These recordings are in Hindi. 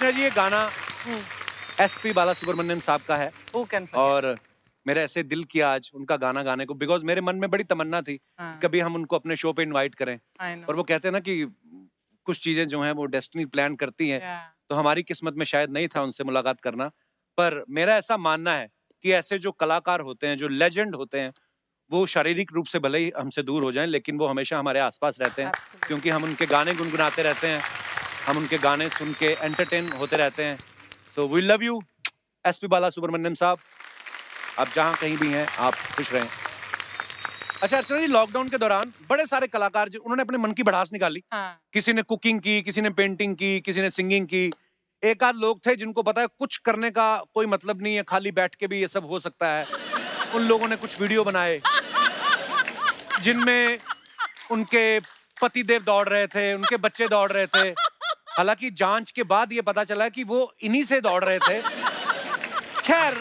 अर्चना जी, ये गाना एसपी बालासुब्रमण्यम साहब का है और मेरा ऐसे दिल किया आज उनका गाना गाने को, बिकॉज मेरे मन में बड़ी तमन्ना थी कि कभी हम उनको अपने शो पे इनवाइट करें। और वो कहते हैं ना कि कुछ चीजें जो हैं वो डेस्टिनी प्लान करती हैं, तो हमारी किस्मत में शायद नहीं था उनसे मुलाकात करना। पर मेरा ऐसा मानना है कि ऐसे जो कलाकार होते हैं, जो लेजेंड होते हैं, वो शारीरिक रूप से भले ही हमसे दूर हो जाएं, लेकिन वो हमेशा हमारे आसपास रहते हैं, क्योंकि हम उनके गाने गुनगुनाते रहते हैं, हम उनके गाने सुन के एंटरटेन होते रहते हैं। तो we love you SP Balasubrahmanyam साहब, आप जहां कहीं भी हैं आप खुश रहें। अच्छा अर्चना जी, लॉकडाउन के दौरान बड़े सारे कलाकार जो उन्होंने अपने मन की भड़ास निकाली। किसी ने कुकिंग की, किसी ने पेंटिंग की, किसी ने सिंगिंग की। एक आध लोग थे जिनको पता है कुछ करने का कोई मतलब नहीं है, खाली बैठ के भी ये सब हो सकता है। उन लोगों ने कुछ वीडियो बनाए जिनमें उनके पतिदेव दौड़ रहे थे, उनके बच्चे दौड़ रहे थे। हालांकि जांच के बाद ये पता चला कि वो इन्हीं से दौड़ रहे थे। खैर,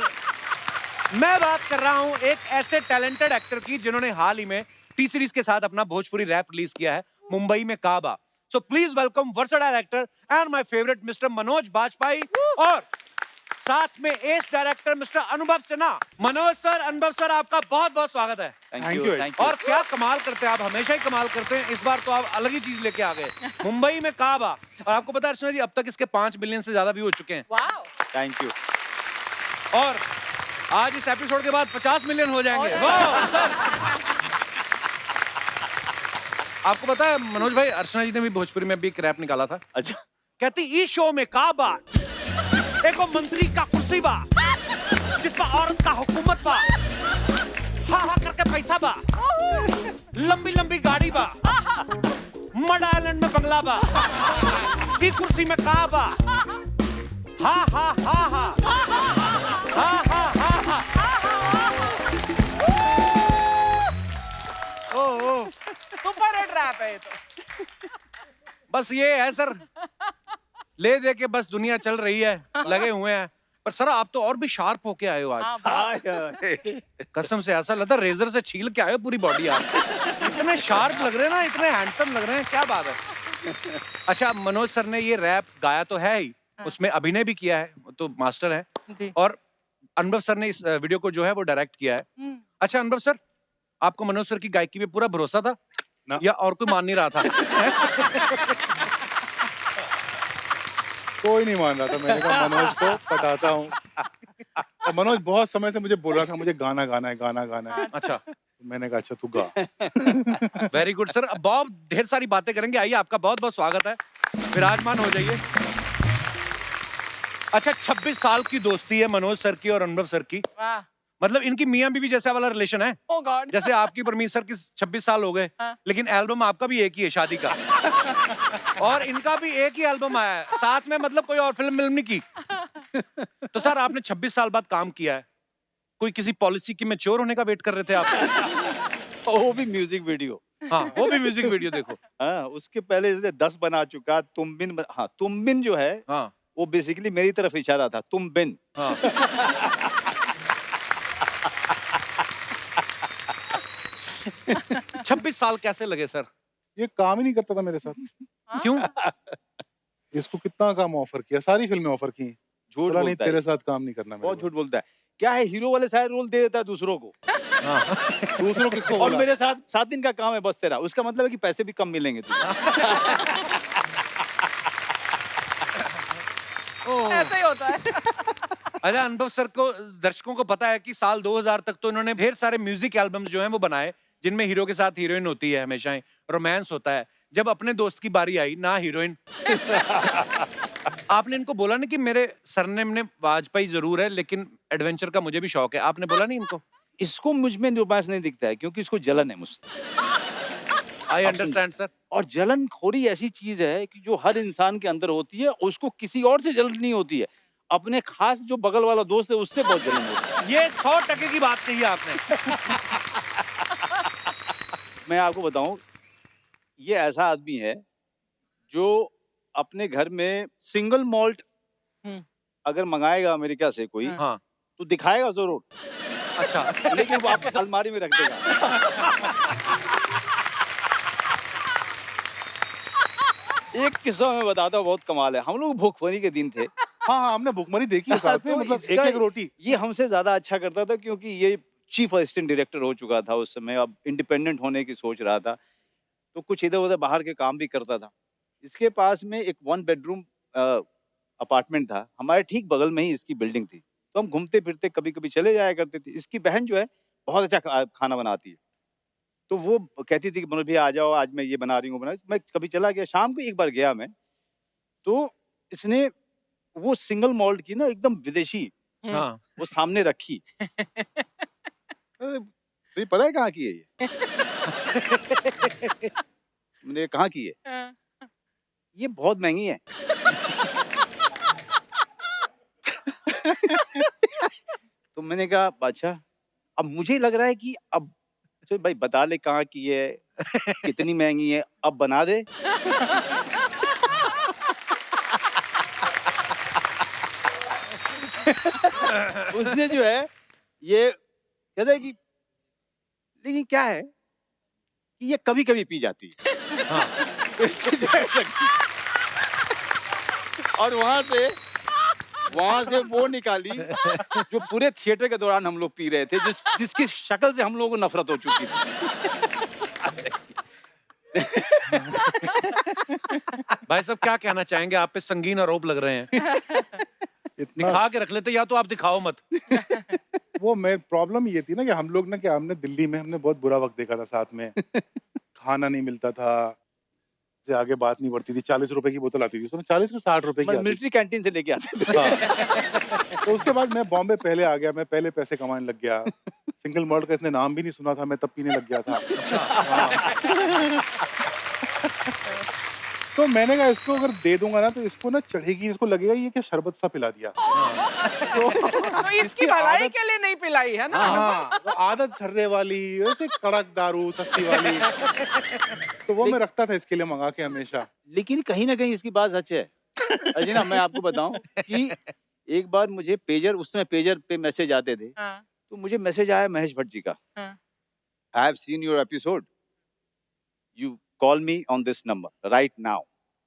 मैं बात कर रहा हूं एक ऐसे टैलेंटेड एक्टर की जिन्होंने हाल ही में टी सीरीज के साथ अपना भोजपुरी रैप रिलीज किया है, मुंबई में काबा। So please welcome versatile actor and my favourite mister Manoj Bajpayee और साथ में as director mister Anubhav Sinha. Manoj sir, Anubhav sir, आपका बहुत बहुत स्वागत है। Thank you. और क्या कमाल करते हैं आप, हमेशा ही कमाल करते हैं। इस बार तो आप अलग ही चीज लेके आ गए, मुंबई में काबा। और आपको पता है अर्चना जी, अब तक इसके 5 मिलियन से ज्यादा व्यू हो चुके हैं। Thank you. और आज इस एपिसोड के बाद 50 मिलियन हो जाएंगे। वाह सर। आपको पता है मनोज भाई, अर्चना जी ने भी भोजपुरी में भी एक रैप निकाला था। अच्छा, कहती इस शो में काबा एको मंत्री का कुर्सी बा, जिस पर औरत का हुकूमत बा, हा हा करके पैसा बा, लंबी लंबी गाड़ी बा, मड आइलैंड में बंगला बा, की कुर्सी में काबा, हा हा हा हा हा हा हा हा। ओ सुपर हिट रैप है ये तो। बस ये है सर, ले दे के बस दुनिया चल रही है, लगे हुए हैं। पर सर आप तो और भी शार्प होके आए हो आज। कसम से ऐसा लगता है रेजर से छील के आए हो पूरी बॉडी आप। इतने शार्प लग रहे हैं ना, इतने हैंडसम लग रहे हैं, क्या बात है। अच्छा, मनोज सर ने ये रैप गाया तो है ही, उसमें अभिनय भी किया है, तो मास्टर है। और अनुभव सर ने इस वीडियो को जो है वो डायरेक्ट किया है। अच्छा अनुभव सर, आपको मनोज सर की गायकी पे पूरा भरोसा था या और कोई मान नहीं रहा था? कोई नहीं मान रहा था। मैंने कहा मनोज को पटाता हूँ। और मनोज बहुत समय से मुझे बोल रहा था मुझे गाना गाना है, गाना गाना है। अच्छा, मैंने कहा अच्छा तू गा। Very good sir. अब बहुत ढेर सारी बातें करेंगे, आइए आपका बहुत बहुत स्वागत है, विराजमान हो जाइए। अच्छा, 26 साल की दोस्ती है मनोज सर की और अनुभव सर की। मतलब इनकी मियां बीवी जैसा वाला रिलेशन है। Oh God. जैसे आपकी परमीत सर की 26 साल हो गए, लेकिन एल्बम आपका भी एक ही है शादी का। और इनका भी एक ही एल्बम आया है साथ में, मतलब कोई और फिल्म नहीं की। तो सर आपने 26 साल बाद काम किया है, कोई किसी पॉलिसी की मैच्योर होने का वेट कर रहे थे आप? वो भी म्यूजिक वीडियो। हाँ, वो भी म्यूजिक वीडियो देखो। हाँ, उसके पहले जैसे 10 बना चुका। तुम बिन, हाँ तुम बिन जो है, हाँ, वो बेसिकली मेरी तरफ इशारा था, तुम बिन। हाँ। 26 साल कैसे लगे सर? ये काम ही नहीं करता था मेरे साथ। क्यों? इसको कितना काम ऑफर किया, सारी फिल्में ऑफर की। झूठ बोला नहीं बोलता है, तेरे साथ काम नहीं करना। बहुत झूठ बोलता है। क्या है, हीरो वाले सारे रोल दे देता है दूसरों को। हाँ। दूसरों किसको और बोला? मेरे साथ 7 दिन का काम है बस तेरा, उसका मतलब है कि पैसे भी कम मिलेंगे तुझे। ऐसे ही होता है। अच्छा, अनुभव सर को, दर्शकों को पता है कि साल 2000 तक तो इन्होंने ढेर सारे म्यूजिक एल्बम्स जो हैं वो बनाए, जिनमें हीरो के साथ हीरोइन होती है, हमेशा ही रोमांस होता है। जब अपने दोस्त की बारी आई ना हीरोइन, आपने इनको बोला नहीं कि मेरे सरनेम ने वाजपेयी जरूर है, लेकिन एडवेंचर का मुझे भी शौक है? आपने बोला नहीं इनको? इसको मुझ में रोमांस नहीं दिखता है, क्योंकि इसको जलन है मुझसे। I understand sir. और जलन खोरी ऐसी चीज है कि जो हर इंसान के अंदर होती है, उसको किसी और से जलन नहीं होती है, अपने खास जो बगल वाला दोस्त है उससे बहुत जलन होती है। ये 100% की बात कही आपने। मैं आपको बताऊं, ये ऐसा आदमी है जो अपने घर में सिंगल मॉल्ट अगर मंगाएगा अमेरिका से कोई, हाँ, तो दिखाएगा जरूर। अच्छा। लेकिन वापस अलमारी में रख देगा। एक किस्सा मैं बताता हूँ, बहुत कमाल है। हम लोग भूखमरी के दिन थे। हाँ हाँ, हमने भुखमरी देखी है साथ में, तो मतलब एक इसका- एक रोटी। ये हमसे ज्यादा अच्छा करता था क्योंकि ये चीफ असिस्टेंट डायरेक्टर हो चुका था उस समय, अब इंडिपेंडेंट होने की सोच रहा था, तो कुछ इधर उधर बाहर के काम भी करता था। इसके पास में एक 1 बेडरूम अपार्टमेंट था, हमारे ठीक बगल में ही इसकी बिल्डिंग थी, तो हम घूमते फिरते कभी कभी चले जाया करते थे। इसकी बहन जो है बहुत अच्छा खाना बनाती है, तो वो कहती थी कि मनोज भैया आ जाओ, आज मैं ये बना रही हूँ, मैं कभी चला गया। शाम को एक बार गया मैं, तो इसने वो सिंगल मॉल्ट की ना एकदम विदेशी हाँ वो सामने रखी। तुझे पता है कहाँ की है ये? मैंने कहा, कहाँ की है? हाँ। ये बहुत महंगी है। तो मैंने कहा अच्छा। अब मुझे लग रहा है कि अब चल भाई बता ले कहाँ की है, कितनी महंगी है, अब बना दे। उसने जो है ये कहता है कि लेकिन क्या है कि ये कभी कभी पी जाती है। हाँ तो इससे जो है और वहां से वो निकाली जो पूरे थिएटर के दौरान हम लोग पी रहे थे, जिसकी शक्ल से हम लोगों को नफरत हो चुकी थी। भाई साहब, क्या कहना चाहेंगे? आप पे संगीन आरोप लग रहे हैं। इतना दिखा के रख लेते, या तो आप दिखाओ मत। वो मैं प्रॉब्लम ये थी ना कि हम लोग ना, कि हमने दिल्ली में हमने बहुत बुरा वक्त देखा था साथ में। खाना नहीं मिलता था, से आगे बात नहीं बढ़ती थी। 40 रुपए की बोतल आती थी, उसमें 40 के 60 रुपए की आती थी। मिलिट्री कैंटीन से लेके आते थे। हाँ। तो उसके बाद मैं बॉम्बे पहले आ गया, मैं पहले पैसे कमाने लग गया। सिंगल मॉल्ट का इसने नाम भी नहीं सुना था, मैं तब पीने लग गया था। हाँ। तो मैंने कहा इसको अगर दे दूंगा ना तो इसको ना चढ़ेगी, इसको लगेगा ये क्या शरबत सा पिला दिया। तो इसकी भलाई के लिए नहीं पिलाई है ना। हाँ, तो आदत ठर्रे वाली, वैसे कड़क दारू सस्ती वाली। तो वो मैं रखता था इसके लिए मंगा के हमेशा। लेकिन कहीं ना कहीं इसकी बात सच है। अजय ना, मैं आपको बताऊं कि एक बार मुझे पेजर, उस समय पेजर पे मैसेज आते थे, हाँ, तो मुझे मैसेज आया महेश भट्ट जी का, हाँ। I have seen your episode, you call me on this number right now.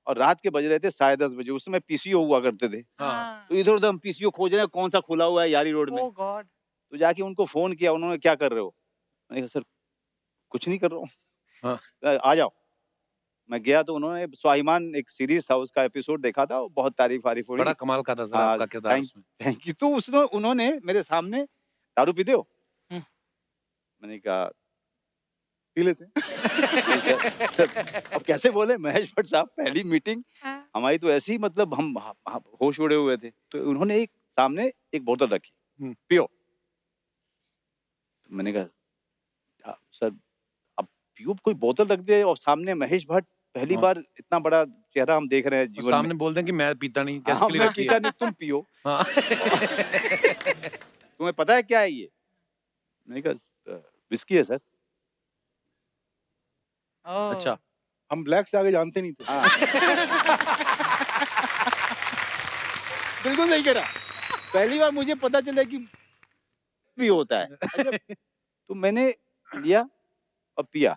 और रात के बज रहे थे 10:30 बजे, उस समय पीसीओ हुआ करते थे, हाँ। तो इधर उधर हम पीसीओ खोज रहे हैं कौन सा खुला हुआ है यारी रोड में। ओह गॉड। तो जाके उनको फोन किया, उन्होंने क्या कर रहे हो, मैंने कहा सर कुछ नहीं कर रहा हूँ। हाँ। आ जाओ। मैं गया तो उन्होंने स्वाभिमान एक सीरीज था उसका एपिसोड देखा था, बहुत तारीफ वारीफ हो रही। बड़ा कमाल का था सर हाँ, आपका किरदार उसमें। Thank you. तो उन्होंने मेरे सामने दारू पीते हो, हम्म। मैंने कहा पी लेते हैं। अब कैसे बोले महेश भट्ट साहब, पहली मीटिंग हाँ। हमारी तो ऐसी, मतलब हम होश उड़े हुए थे। तो उन्होंने एक सामने एक बोतल रखी, पियो। तो मैंने कहा सर अब पियो, कोई बोतल रख दे और सामने महेश भट्ट, पहली हाँ। बार इतना बड़ा चेहरा हम देख रहे हैं और जीवन सामने में। बोल दें कि मैं पीता नहीं, गेस्ट हाँ, के लिए मैं रखी पीता है। नहीं, तुम पियो। हाँ। तुम्हें पता है क्या है ये? मैंने कहा विस्की है सर। ओह। अच्छा। हम ब्लैक से आगे जानते नहीं थे। हाँ। बिल्कुल सही कह रहा। पहली बार मुझे पता चला कि भी होता है। अच्छा, तो मैंने लिया और पिया।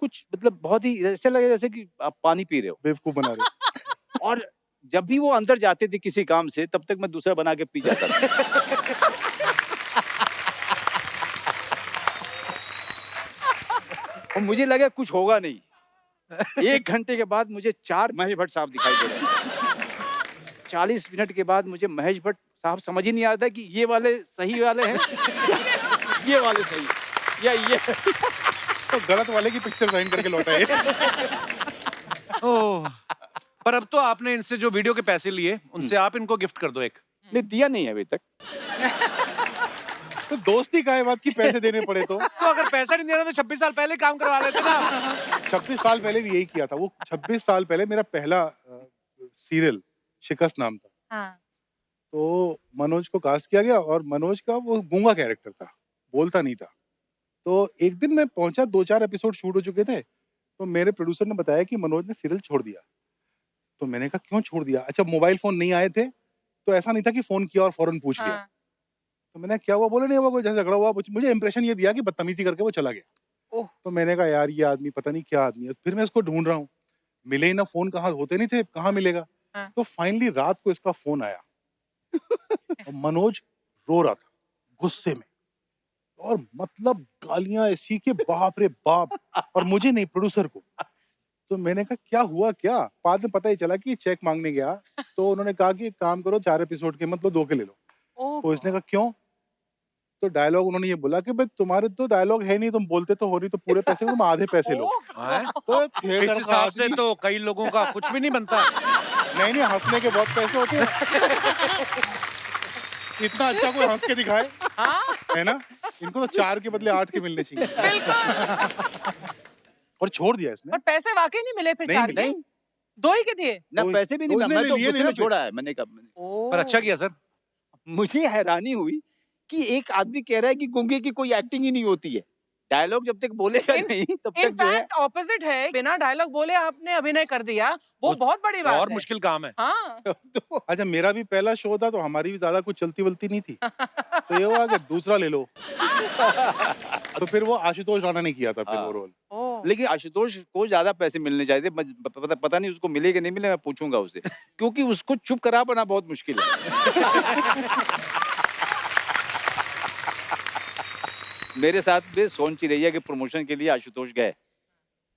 कुछ मतलब बहुत ही ऐसा लगा जैसे कि आप पानी पी रहे हो। बेवकूफ बना रहे। और जब भी वो अंदर जाते थे किसी काम से, तब तक मैं दूसरा बना के पी जाता था। और मुझे लगा कुछ होगा नहीं। 1 घंटे के बाद मुझे 4 महेश भट्ट साहब दिखाई दे रहे हैं। 40 मिनट के बाद मुझे महेश भट्ट साहब समझ ही नहीं आ रहा था कि ये वाले सही वाले हैं, ये वाले सही, या ये। तो गलत वाले की पिक्चर साइन करके लौटाए। ओह, पर अब तो आपने इनसे जो वीडियो के पैसे लिए, उनसे आप इनको गिफ्ट कर दो एक। नहीं, दिया नहीं है अभी तक। तो दोस्ती का है बात की पैसे देने पड़े तो। तो अगर पैसा नहीं देना तो 26 साल पहले काम करवा लेते ना। 26 साल पहले भी यही किया था। वो 26 साल पहले मेरा पहला सीरियल शिकस्त नाम था। हाँ। तो मनोज को कास्ट किया गया और मनोज का वो गूंगा कैरेक्टर था, बोलता नहीं था। तो एक दिन मैं पहुंचा, 2-4 एपिसोड शूट हो चुके थे, तो मेरे प्रोड्यूसर ने बताया कि मनोज ने सीरियल छोड़ दिया। तो मैंने कहा क्यों छोड़ दिया? अच्छा, मोबाइल फोन नहीं आए थे, तो ऐसा नहीं था कि फोन किया और फौरन पूछ लिया। हाँ। तो मैंने क्या हुआ? बोले नहीं हुआ, कोई जैसे झगड़ा हुआ। मुझे इंप्रेशन ये दिया कि बदतमीजी करके वो चला गया। ओह। तो मैंने कहा यार ये आदमी पता नहीं क्या आदमी है। फिर मैं इसको ढूंढ रहा हूँ, मिले ही ना, फोन कहाँ होते नहीं थे, कहाँ मिलेगा। हाँ। तो फाइनली रात को इसका फोन आया और मनोज रो रहा था गुस्से में, और मतलब गालियां ऐसी कि बाप रे बाप, और मुझे नहीं, प्रोड्यूसर को। तो मैंने कहा क्या हुआ क्या? बाद में पता ही चला कि चेक मांगने गया, तो उन्होंने कहा कि एक काम करो, 4 एपिसोड के मतलब 2 के ले लो। ओह तो इसने कहा क्यों? तो डायलॉग उन्होंने ये बोला कि भाई तुम्हारे तो डायलॉग है नहीं, तुम बोलते तो हो नहीं, तो पूरे पैसे तुम आधे पैसे लो। हैं? तो इस थिएटर का हिसाब से आदमी, तो कई लोगों का कुछ भी नहीं बनता। नहीं हंसने के बहुत पैसे होते हैं। इतना अच्छा कोई हंस के दिखाए, हाँ, है ना? इनको तो 4 के बदले 8 के मिलने चाहिए। बिल्कुल। और छोड़ दिया इसने। और पैसे वाकई नहीं मिले फिर नहीं 4 मिले। के? 2 ही के दिए? ना तो- पैसे भी नहीं, तो मैं इसने तो लिए गुस्से नहीं में ना छोड़ा है, मैंने कहा। ओह! पर अच्छा किया सर। मुझे हैरानी हुई कि एक आदमी कह रहा है कि गूंगे की कोई एक्टिंग ही नहीं होती है। डायलॉग जब तक बोलेगा इन- नहीं तब इन तक जो है। फैक्ट ऑपोजिट है, बिना डायलॉग बोले आपने अभिनय कर दिया, वो वो बहुत बड़ी बात और है। मुश्किल काम है। हाँ। तो अच्छा, मेरा भी पहला शो था, तो हमारी भी ज्यादा कुछ चलती-वलती नहीं थी। तो ये हुआ कि दूसरा ले लो। तो फिर वो आशुतोष राणा ने किया था फिर हाँ। वो रोल। ओह! लेकिन आशुतोष को ज्यादा पैसे मिलने चाहिए थे। पता नहीं उसको मिले कि नहीं मिले, मैं पूछूंगा उसे, क्योंकि उसको चुप करा पाना बहुत मुश्किल है। मेरे साथ भी सोन चिरैया के प्रमोशन के लिए आशुतोष गए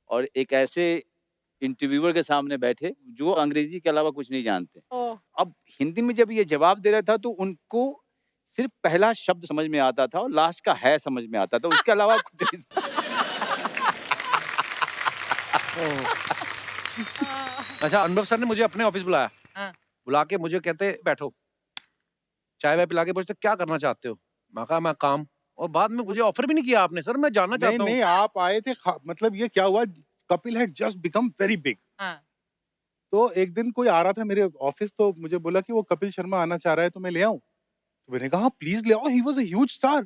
और एक ऐसे इंटरव्यूअर के सामने बैठे जो अंग्रेजी के अलावा कुछ नहीं जानते। ओह! अब हिंदी में जब ये जवाब दे रहा था तो उनको सिर्फ पहला शब्द समझ में आता था और लास्ट का है समझ में आता था, उसके अलावा कुछ नहीं। अच्छा, अनुभव सर ने मुझे अपने ऑफिस बुलाया। हाँ। बुला के मुझे कहते बैठो, चाय वाय पिला के पूछते क्या करना चाहते हो। मैं कहा मैं काम। और बाद में मुझे ऑफर भी नहीं किया आपने। सर मैं जानना नहीं चाहता हूँ। नहीं, आप आए थे, मतलब ये क्या हुआ, Kapil had just become very big. हाँ। तो एक दिन कोई आ रहा था मेरे ऑफिस, तो मुझे बोला कि वो कपिल शर्मा आना चाह रहा है, तो मैं ले आऊं। तो मैंने कहा प्लीज ले आओ, he was a huge star,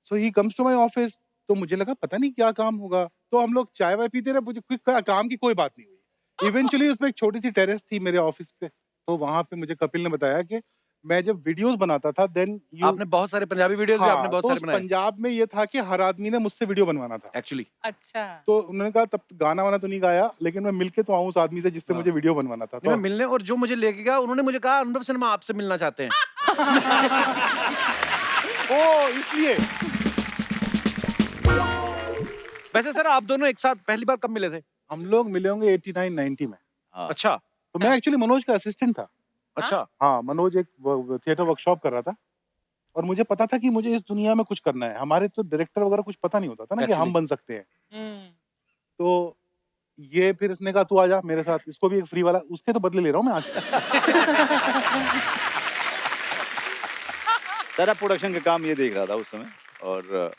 so he comes to my office. तो मुझे लगा पता नहीं क्या काम होगा, तो हम लोग चाय वाय पीते रहे, मुझे कोई काम की कोई बात नहीं हुई। इवेंचुअली उसमें एक छोटी सी टेरेस थी मेरे ऑफिस पे, तो वहां पे मुझे कपिल ने बताया कि मैं जब वीडियोस बनाता था, देन यू, आपने बहुत सारे पंजाबी वीडियोस भी हाँ, आपने बहुत तो सारे उस बनाए पंजाब में ये था कि हर आदमी ने मुझसे वीडियो बनवाना था। एक्चुअली। अच्छा। तो उन्होंने कहा तब गाना वाना तो नहीं गाया, लेकिन मैं मिलके तो आऊं उस आदमी से जिससे हाँ। मुझे वीडियो बनवाना था। मैं तो मिलने, और जो मुझे लेके गया उन्होंने मुझे कहा अनुभव सिन्हा आपसे मिलना चाहते हैं। ओ इसलिए वैसे सर आप दोनों एक साथ पहली बार कब मिले थे? हम लोग मिले होंगे 89-90 में। हाँ। अच्छा तो मैं एक्चुअली मनोज का असिस्टेंट था। अच्छा। हाँ, मनोज एक थिएटर वर्कशॉप कर रहा था, और मुझे पता था कि मुझे इस दुनिया में कुछ करना है। हमारे तो डायरेक्टर वगैरह कुछ पता नहीं होता था ना कि हम Actually. बन सकते हैं। हुँ। तो ये फिर इसने कहा तू आ जा मेरे साथ, इसको भी एक फ्री वाला, उसके तो बदले ले रहा हूँ मैं आज तक। सारा प्रोडक्शन का काम ये देख रहा था उस समय, और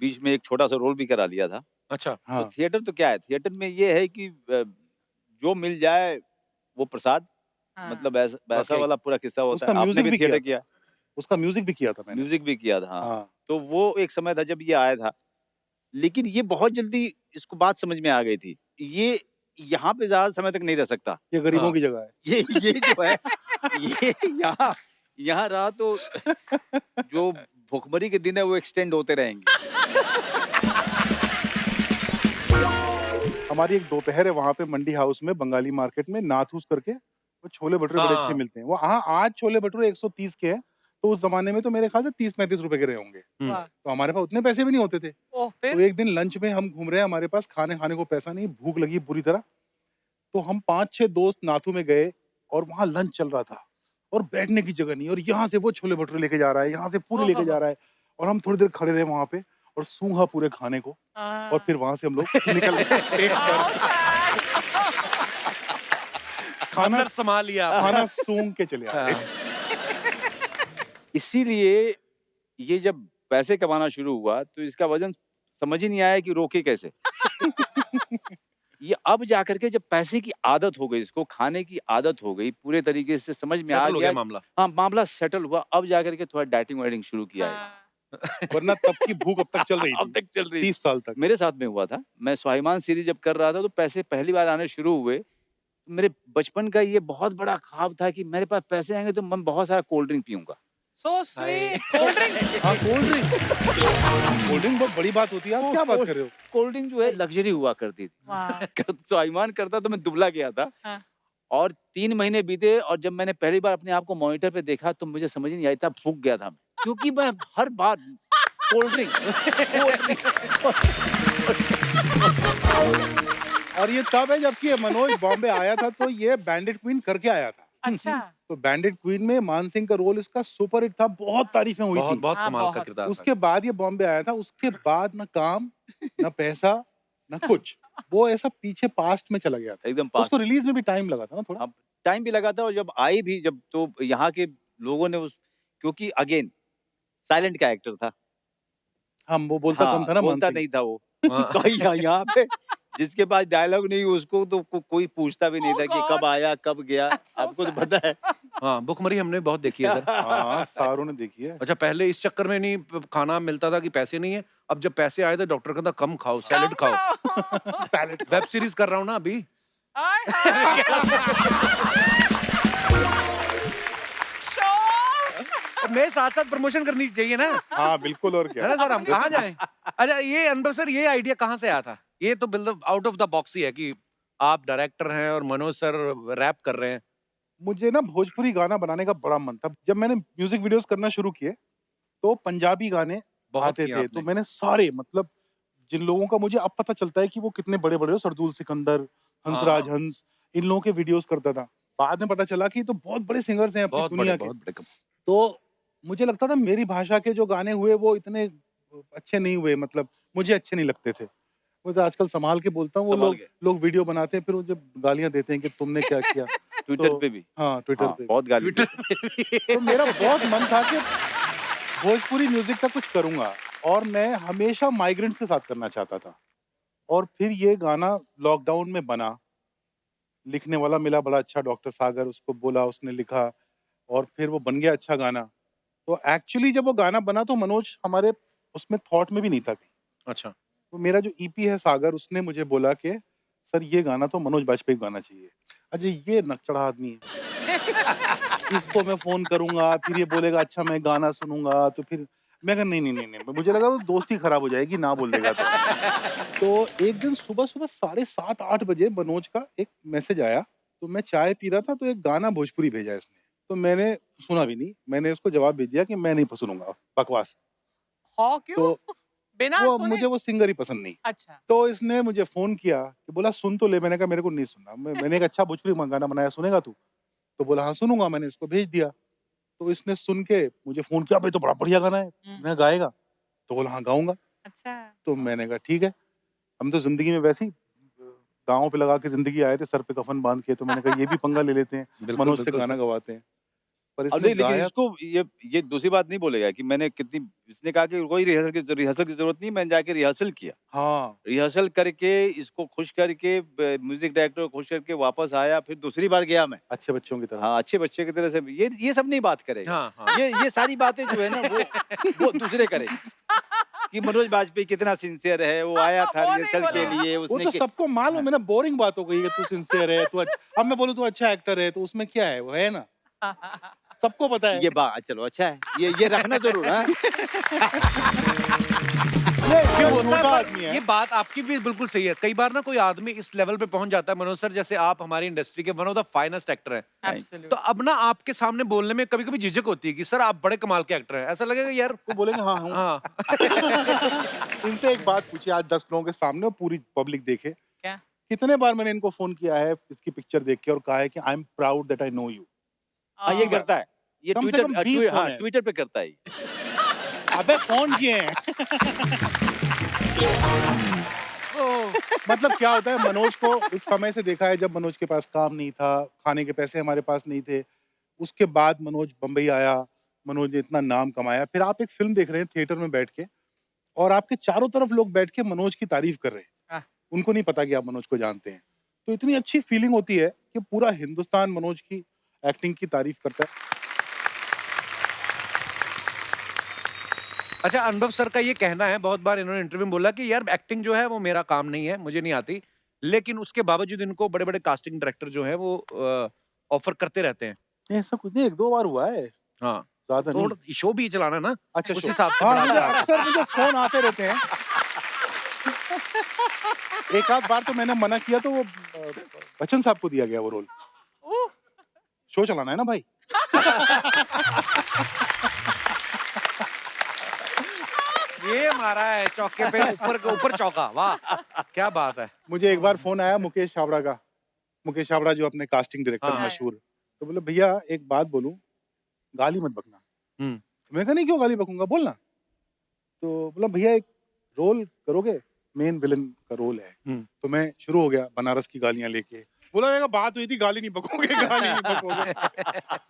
बीच में एक छोटा सा रोल भी करा लिया था। अच्छा तो हाँ, थिएटर तो क्या है, थिएटर में ये है कि जो मिल जाए वो प्रसाद, हाँ। मतलब ऐसा वैसा वाकई। वाला पूरा किस्सा होता उसका है। आपने म्यूजिक भी भी थिएटर किया किया, उसका म्यूजिक भी किया था मैंने। म्यूजिक भी किया था। हाँ। हाँ, तो वो एक समय था जब ये आया था, लेकिन ये बहुत जल्दी इसको बात समझ में आ गई थी। ये यहाँ पे ज्यादा समय तक नहीं रह सकता। ये गरीबों हाँ। की जगह है। ये जो है ये यहाँ यहाँ रहा तो जो भुखमरी के दिन है वो एक्सटेंड होते रहेंगे। हमारी एक दोपहर है वहाँ पे मंडी हाउस में, बंगाली मार्केट में, नाथूस करके, वो छोले भटूरे बड़े अच्छे हाँ। मिलते हैं। वो हाँ, आज छोले भटूरे 130 के हैं, तो उस जमाने में तो मेरे ख्याल से 30-35 रुपए के रहे होंगे। वाह! तो हमारे पास उतने पैसे भी नहीं होते थे। ओह! तो फिर? एक दिन लंच में हम घूम रहे हैं, हमारे पास खाने को पैसा नहीं, भूख लगी बुरी तरह। तो हम 5-6 दोस्त नाथू में गए, और वहाँ लंच चल रहा था, और बैठने की जगह नहीं, और यहाँ से वो छोले भटूरे लेके जा रहा है, यहाँ से पूरे लेके जा रहा है, और हम थोड़ी देर खड़े रहे वहाँ पे और सूंघा पूरे खाने को, हाँ। और फिर वहाँ से हम लोग निकल गए। पेट How भर sad! खाना अंदर संभाल लिया आपने। खाना सूंघ के चले आए। हाँ। इसीलिए ये जब पैसे कमाना शुरू हुआ तो इसका वजन समझ ही नहीं आया कि रोके कैसे। ये अब जाकर के जब पैसे की आदत हो गई, इसको खाने की आदत हो गई, पूरे तरीके से समझ में आ सेटल हो गया। गया मामला। हाँ, मामला सेटल हुआ, अब जाकर के थोड़ा डाइटिंग वाइटिंग शुरू किया है। हाँ। वरना तब की भूख अब तक चल रही अब थी, तक चल रही 30 साल तक। मेरे साथ में हुआ था। मैं स्वाभिमान सीरीज जब कर रहा था तो पैसे पहली बार आने शुरू हुए। मेरे बचपन का ये बहुत बड़ा ख्वाब था कि मेरे पास पैसे आएंगे तो मैं बहुत सारा कोल्ड ड्रिंक पीऊंगा। So sweet. Cold drink. हाँ कोल्ड ड्रिंक बहुत बड़ी बात होती है। आप क्या बात कर रहे हो? कोल्ड ड्रिंक जो है लग्जरी हुआ करती थी। वाह। तो आयुष्मान करता तो मैं दुबला गया था। हाँ। और 3 महीने बीते और जब मैंने पहली बार अपने आप को मॉनिटर पे देखा तो मुझे समझ नहीं आई था, फूक गया था मैं। क्योंकि मैं हर बार कोल्ड ड्रिंक और ये तब है जबकि ये मनोज बॉम्बे आया था तो ये बैंडिट क्वीन करके आया था। अच्छा। तो बैंडिट क्वीन में मान सिंह का रोल इसका सुपर हिट था, बहुत तारीफें हुई बहुत थी। बहुत हाँ, कमाल का बहुत। किरदार था। उसके बाद ये बॉम्बे आया था, उसके बाद ना काम ना पैसा ना कुछ, वो ऐसा पीछे पास्ट में चला गया था। एकदम पास। उसको रिलीज में भी टाइम लगा था ना थोड़ा। अब टाइम भी लगा था और जब आई भी जब तो यहाँ के लोगों ने उस क्योंकि अगेन साइलेंट कैरेक्टर था। हम वो बोलता कम था ना, बोलता मान नहीं था वो। हाँ। तो यहाँ पे जिसके पास डायलॉग नहीं उसको तो कोई पूछता भी नहीं Oh था कि God. कब आया कब गया। That's so आपको तो sad. पता है। हाँ, भुखमरी हमने बहुत देखी है सर। हाँ सारों ने देखी है। अच्छा, पहले इस चक्कर में नहीं खाना मिलता था कि पैसे नहीं है। अब जब पैसे आए तो डॉक्टर कहता कम खाओ, सैलेड खाओ। सैलेड वेब सीरीज कर रहा हूँ ना अभी। हाय हाय। शो। मेरे साथ साथ प्रमोशन करनी चाहिए ना, हाँ बिल्कुल, और है क्या। ना सर? हम कहाँ जाएं? अच्छा, ये अनुभव सर, ये आइडिया कहाँ से आया था? ये तो बिल्कुल आउट ऑफ द बॉक्स ही है कि आप डायरेक्टर हैं और मनोज सर रैप कर रहे हैं। मुझे ना भोजपुरी गाना बनाने का बड़ा मन था। जब मैंने म्यूजिक वीडियोस करना शुरू किए तो पंजाबी गाने बहुत आते किया थे। आपने। तो मैंने सारे, मतलब जिन लोगों का मुझे अब पता चलता है कि वो कितने बड़े बड़े हो, सरदूल सिकंदर, हंसराज हंस, इन लोगों के वीडियोस करता था। बाद में पता चला कि ये तो बहुत बड़े सिंगर्स हैं अपनी बहुत दुनिया बड़े, के। बहुत बड़े। तो मुझे लगता था मेरी भाषा के जो गाने हुए वो इतने अच्छे नहीं हुए, मतलब मुझे अच्छे नहीं लगते थे। वो तो आजकल संभाल के बोलता हूँ, वो संभाल लोग के। लोग वीडियो बनाते हैं फिर वो जब गालियां देते हैं कि तुमने क्या किया। ट्विटर तो पे भी। हाँ ट्विटर हाँ, पे। बहुत गाली। तो मेरा बहुत मन था कि भोजपुरी म्यूजिक का कुछ करूंगा, और मैं हमेशा माइग्रेंट्स के साथ करना चाहता था। और फिर ये गाना लॉकडाउन में बना, लिखने वाला मिला बड़ा अच्छा, डॉक्टर सागर, उसको बोला, उसने लिखा और फिर वो बन गया अच्छा गाना। तो एक्चुअली जब वो गाना बना तो मनोज हमारे उसमें थॉट में भी नहीं था कहीं। अच्छा। तो मेरा जो ईपी है सागर, उसने मुझे बोला कि सर ये गाना तो मनोज बाजपेयी को गाना चाहिए। अजय ये नकचढ़ा आदमी है, इसको मैं फोन करूंगा फिर ये बोलेगा अच्छा मैं गाना सुनूंगा, तो फिर मैं कहा नहीं, मुझे लगा वो दोस्ती खराब हो जाएगी ना बोल देगा तो एक दिन सुबह सुबह 7:30-8 बजे मनोज का एक मैसेज आया। तो मैं चाय पी रहा था तो एक गाना भोजपुरी भेजा इसने, तो मैंने सुना भी नहीं, मैंने इसको जवाब भेज दिया कि मैं नहीं सुनूंगा बकवास। हाँ क्यों? तो बिना वो सुने? मुझे वो सिंगर ही पसंद नहीं। अच्छा। तो इसने मुझे फोन किया कि बोला सुन तो ले। मैंने कहा मेरे को नहीं सुनना। मैंने एक अच्छा भोजपुरी गाना बनाया, सुनेगा तू? तो बोला हाँ सुनूंगा। मैंने इसको भेज दिया। तो इसने सुन के मुझे फोन किया, भाई तो बड़ा बढ़िया गाना है, मैं गाएगा? तो बोला हाँ गाऊंगा। अच्छा। तो मैंने कहा ठीक है। हम तो जिंदगी में वैसे ही गाँव पे लगा के जिंदगी आए थे, सर पे कफन बांध के, तो मैंने कहा ये भी पंगा ले लेते हैं, बिल्कुल, मनोज से बिल्कुल गाना सर। गवाते हैं। पर अब इसने नहीं, लेकिन गाया। इसको ये दूसरी बात नहीं बोलेगा कि मैंने कितनी, इसने कहा कि कोई रिहर्सल की जरूरत नहीं, मैंने जाके रिहर्सल किया। हाँ रिहर्सल करके इसको खुश करके म्यूजिक डायरेक्टर को खुश करके वापस आया, फिर दूसरी बार गया मैं। अच्छे बच्चों की तरह। हाँ, अच्छे बच्चे की तरह से ये सब नहीं बात करेगा। हाँ, हाँ। ये सारी बातें जो है ना वो दूसरे करेंगे कि मनोज बाजपेयी कितना सिंसियर है, वो आया था वो नहीं रिहर्सल के बोलेगा। लिए, वो उसने तो सबको मालूम है ना, बोरिंग बात हो गई है, तू सिंसियर है, तू अच्छा। अब मैं बोलूं तू अच्छा एक्टर है तो उसमें क्या है, वो है ना, सबको पता है। ये बात चलो अच्छा है, ये रखना जरूर। हाँ ये होता छोटा है, पर आदमी है। ये बात आपकी भी बिल्कुल सही है। कई बार ना कोई आदमी इस लेवल पे पहुंच जाता है, मनोज सर जैसे आप हमारी इंडस्ट्री के one of the finest actor हैं, तो Absolutely. अब ना आपके सामने बोलने में कभी कभी झिझक होती है कि सर आप बड़े कमाल के एक्टर हैं। ऐसा लगेगा यार। वो बोलेंगे हाँ हूँ। हाँ। इनसे एक बात पूछी आज 10 लोगों के सामने और पूरी पब्लिक देखे, क्या? कितने बार मैंने इनको फोन किया है इसकी पिक्चर देख के और कहा है कि I am proud that I know you. हाँ, ये करता है, ये कम से ट्विटर कम 20 फोन हाँ है। ट्विटर पे करता है। अबे फोन किए हैं। मतलब क्या होता है, मनोज को उस समय से देखा है जब मनोज के पास काम नहीं था, खाने के पैसे हमारे पास नहीं थे। उसके बाद मनोज बम्बई आया, मनोज ने इतना नाम कमाया, फिर आप एक फिल्म देख रहे हैं थिएटर में बैठ के और आपके चारों तरफ लोग बैठ के मनोज की तारीफ कर रहे हैं। उनको नहीं पता कि आप मनोज को जानते हैं। तो इतनी अच्छी फीलिंग होती है कि पूरा हिंदुस्तान मनोज की एक्टिंग की तारीफ करता है। अच्छा, अनुभव सर का ये कहना है, बहुत बार इन्होंने इंटरव्यू में बोला कि यार एक्टिंग जो है वो मेरा काम नहीं है, मुझे नहीं आती, लेकिन उसके बावजूद इनको बड़े बड़े कास्टिंग डायरेक्टर जो है वो ऑफर करते रहते हैं। ऐसा कुछ नहीं, 1-2 बार हुआ है। हाँ, ज्यादा नहीं। थोड़ा शो भी चलाना ना, अच्छा उस शो। हिसाब से हाँ बढ़ा मुझे दिया। अक्सर मुझे फोन आते रहते हैं। एक आध बार तो मैंने मना किया तो वो बच्चन साहब को दिया गया वो रोल। ओह! शो चलाना है ना भाई। ये मारा है चौके पे, ऊपर के ऊपर चौका, वाह क्या बात है। मुझे एक बार फोन आया मुकेश छाबड़ा का, मुकेश छाबड़ा जो अपने कास्टिंग डायरेक्टर हाँ। मशहूर, तो बोले भैया एक बात बोलूं, गाली मत बकना। हम्म। तो मैं कहा नहीं क्यों गाली बकूंगा, बोलना। तो बोला भैया एक रोल करोगे, मेन विलन का रोल है। तो मैं शुरू हो गया बनारस की गालियां लेके, बोला जाएगा बात हुई थी गाली नहीं बकोगे, गाली नहीं बकोगे।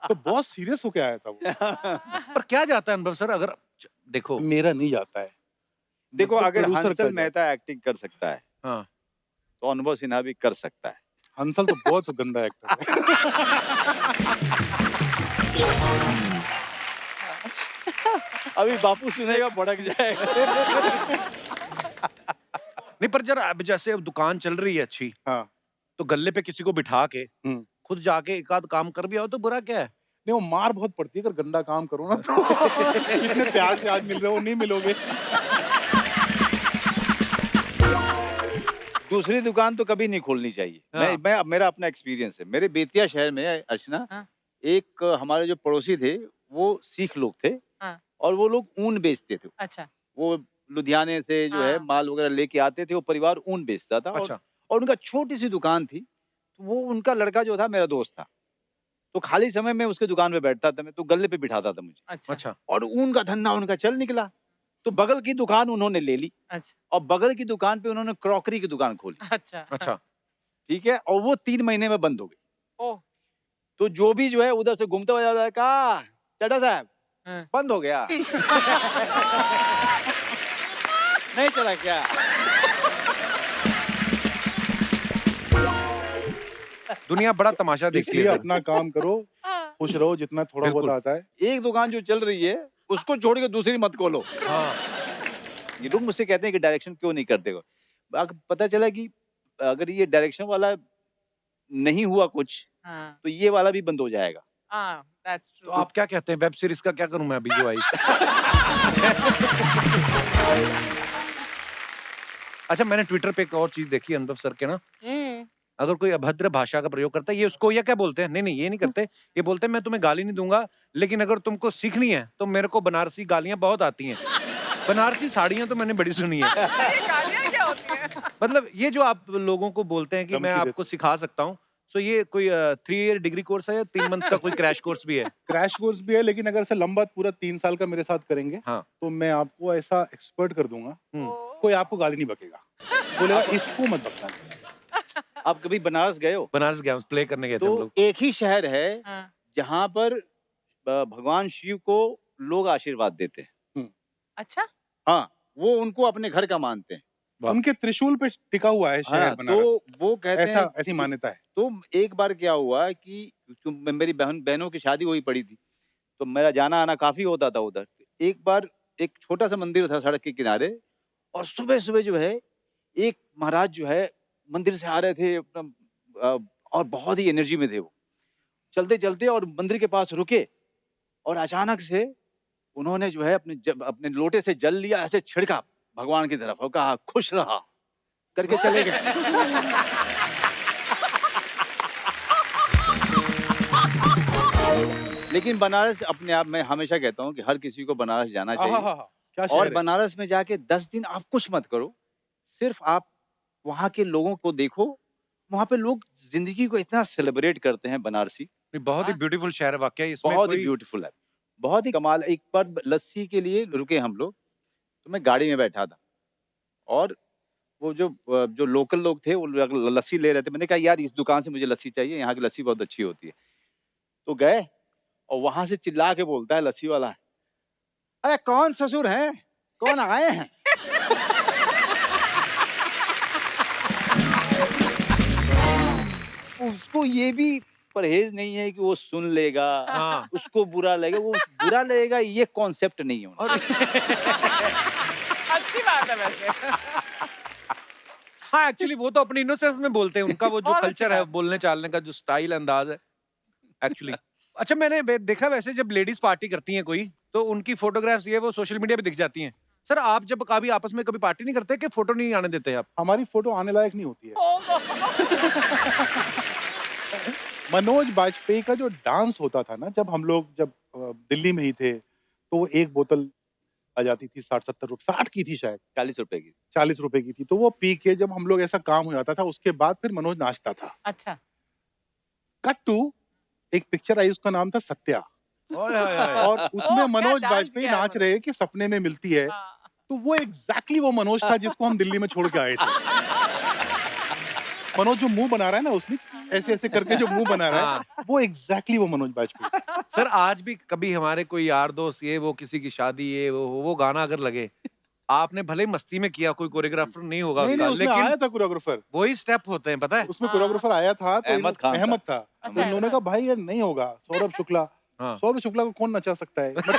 तो बहुत सीरियस होके आया था वो। पर क्या जाता है अनुभव सर, अगर देखो मेरा नहीं जाता है। देखो मतलब अगर producer का हंसल जाता मेहता एक्टिंग कर सकता है हाँ तो अनुभव सिन्हा भी कर सकता है। हंसल तो बहुत गंदा एक्टर है। अभी बापू सुनेगा भड़क जाएगा। नहीं, पर जरा अब जैसे अब दुकान चल रही है अच्छी, हाँ। तो गल्ले पे किसी को बिठा के खुद जाके एक आध काम कर भी आओ तो बुरा क्या है। नहीं वो मार बहुत पड़ती है अगर गंदा काम करो ना तो। इतने प्यार से आज मिल रहे हो, नहीं मिलोगे। दूसरी दुकान तो कभी नहीं खोलनी चाहिए। हाँ। मैं मेरा अपना एक्सपीरियंस है। मेरे बेतिया शहर में अर्चना, हाँ। एक हमारे जो पड़ोसी थे वो सिख लोग थे। हाँ। और वो लोग ऊन बेचते थे। अच्छा। वो लुधियाने से जो है हाँ। माल वगैरह लेके आते थे, वो परिवार ऊन बेचता था। अच्छा। और उनका छोटी सी दुकान थी। तो वो उनका लड़का जो था मेरा दोस्त था, तो खाली समय में उसके दुकान पे बैठता था मैं, तो गले पे बिठाता था मुझे। अच्छा। और ऊन का धंधा उनका चल निकला, तो बगल की दुकान उन्होंने ले ली। अच्छा। और बगल की दुकान पे उन्होंने क्रॉकरी की दुकान खोली। अच्छा। अच्छा। ठीक है, और वो 3 महीने में बंद हो गई। ओह! तो जो भी जो है उधर से घूमता हुआ जाता है, कहा चाचा साहब हाँ। बंद हो गया। नहीं चला क्या? दुनिया बड़ा तमाशा देखती इसलिए है। अपना काम करो, खुश रहो जितना थोड़ा बहुत बिल्कुल। आता है। एक दुकान जो चल रही है उसको छोड़ के दूसरी मत खोलो। हाँ। ये लोग मुझसे कहते हैं कि डायरेक्शन क्यों नहीं करते हो। पता चला कि अगर ये डायरेक्शन वाला नहीं हुआ कुछ, हाँ। तो ये वाला भी बंद हो जाएगा। हाँ, दैट्स तो ट्रू। आप क्या कहते हैं, वेब सीरीज का क्या करूं मैं अभी जो आई? अच्छा, मैंने ट्विटर पे एक और चीज देखी अनुभव सर के ना, अगर कोई अभद्र भाषा का प्रयोग करता है, ये उसको ये क्या बोलते हैं, नहीं ये नहीं करते, ये बोलते हैं मैं तुम्हें गाली नहीं दूंगा, लेकिन अगर तुमको सीखनी है तो मेरे को बनारसी गालियां बहुत आती हैं। बनारसी साड़ियां तो मैंने बड़ी सुनी है। ये गालियाँ क्या होती हैं? मतलब ये जो आप लोगों को बोलते हैं कि मैं धमकी आपको सिखा सकता हूँ, तो ये कोई 3 ईयर डिग्री कोर्स है या 3 मंथ का कोई क्रैश कोर्स भी है? क्रैश कोर्स भी है, लेकिन अगर से लंबा पूरा 3 साल का मेरे साथ करेंगे, हाँ। तो मैं आपको ऐसा एक्सपर्ट कर दूंगा, ओह! कोई आपको गाली नहीं बकेगा। बोलेगा इसको मत बकना। आप कभी बनारस गए हो? बनारस गया, प्ले करने गए थे हम तो लोग। एक ही शहर है हाँ। जहाँ पर भगवान शिव को लोग आशीर्वाद देते हैं। अच्छा? हाँ, वो उनको अपने घर का मानते हैं। उनके त्रिशूल पे टिका हुआ है शहर हाँ, बनारस। तो वो कहते ऐसा हैं, ऐसी मान्यता है। तो एक बार क्या हुआ कि मेरी बहनों की शादी हुई पड़ी थी, तो मेरा जाना आना काफी होता था उधर। एक बार एक छोटा सा मंदिर था सड़क के किनारे, और सुबह सुबह जो है एक महाराज जो है मंदिर से आ रहे थे अपना, और बहुत ही एनर्जी में थे वो। चलते चलते और मंदिर के पास रुके, और अचानक से उन्होंने जो है अपने लोटे से जल लिया, ऐसे छिड़का भगवान की तरफ और कहा खुश रहा करके चले गए। लेकिन बनारस अपने आप में हमेशा कहता हूँ कि हर किसी को बनारस जाना चाहिए। क्या और शहर है। बनारस में जाके 10 दिन आप कुछ मत करो, सिर्फ आप वहाँ के लोगों को देखो। वहाँ पे लोग जिंदगी को इतना सेलिब्रेट करते हैं बनारसी। बहुत ही हाँ। ब्यूटीफुल शहर है वाकई, इसमें बहुत ही कोई ब्यूटीफुल है, बहुत ही कमाल। एक बार लस्सी के लिए रुके हम लोग, तो मैं गाड़ी में बैठा था, और वो जो लोकल लोग थे वो लस्सी ले रहे थे। मैंने कहा यार इस दुकान से मुझे लस्सी चाहिए, यहाँ की लस्सी बहुत अच्छी होती है। तो गए, और वहां से चिल्ला के बोलता है लस्सी वाला, अरे कौन ससुर हैं, कौन आए हैं? उसको ये भी परहेज नहीं है कि वो सुन लेगा, हाँ। उसको बुरा लगेगा, वो बुरा लगेगा, ये कॉन्सेप्ट नहीं है उनका। अच्छी बात है वैसे। हाँ, एक्चुअली वो तो अपनी इनोसेंस में बोलते हैं, उनका वो जो बहुत अच्छी कल्चर है बात। बोलने चालने का, जो स्टाइल अंदाज है एक्चुअली। अच्छा मैंने देखा वैसे जब लेडीज पार्टी करती हैं कोई तो उनकी फोटोग्राफ्स ये वो सोशल मीडिया पे दिख जाती हैं। सर आप जब कभी आपस में कभी पार्टी नहीं करते कि फोटो नहीं आने देते आप? हमारी फोटो आने लायक नहीं होती है। Oh, मनोज बाजपेयी का जो डांस होता था ना, जब हम लोग दिल्ली में ही थे, तो वो एक बोतल आ जाती थी 60-70 रुपए, 60 की थी शायद, 40 रुपए की। 40 रुपए की थी। तो वो पी के जब हम लोग ऐसा काम हो जाता था, उसके बाद फिर मनोज नाचता था। अच्छा। कट टू एक पिक्चर आई, उसका नाम था सत्या, ओए होए होए। और उसमें क्या मनोज डांस बाजपेयी किया है नाच रहे हैं कि सपने में मिलती है। हाँ। तो वो एग्जैक्टली वो मनोज था जिसको हम दिल्ली में छोड़ के आए थे। मनोज जो मुंह बना रहा है ना उसमें, ऐसे ऐसे करके जो मुंह बना रहा है, वो एग्जैक्टली वो मनोज बाजपेयी। सर आज भी कभी हमारे कोई यार दोस्त ये वो किसी की शादी ये वो गाना अगर लगे, आपने भले ही मस्ती में किया, कोई कोरियोग्राफर नहीं होगा नहीं उसका, नहीं, उसमें लेकिन आया था कोरियोग्राफर, वही स्टेप होते हैं पता है। उसमें हाँ। कोरियोग्राफर आया था, तो अहमद खान था। अहमद था। अच्छा, तो इन्होंने कहा भाई ये नहीं होगा, सौरभ शुक्ला। हाँ। सौरभ शुक्ला को कौन नचा सकता है, मतलब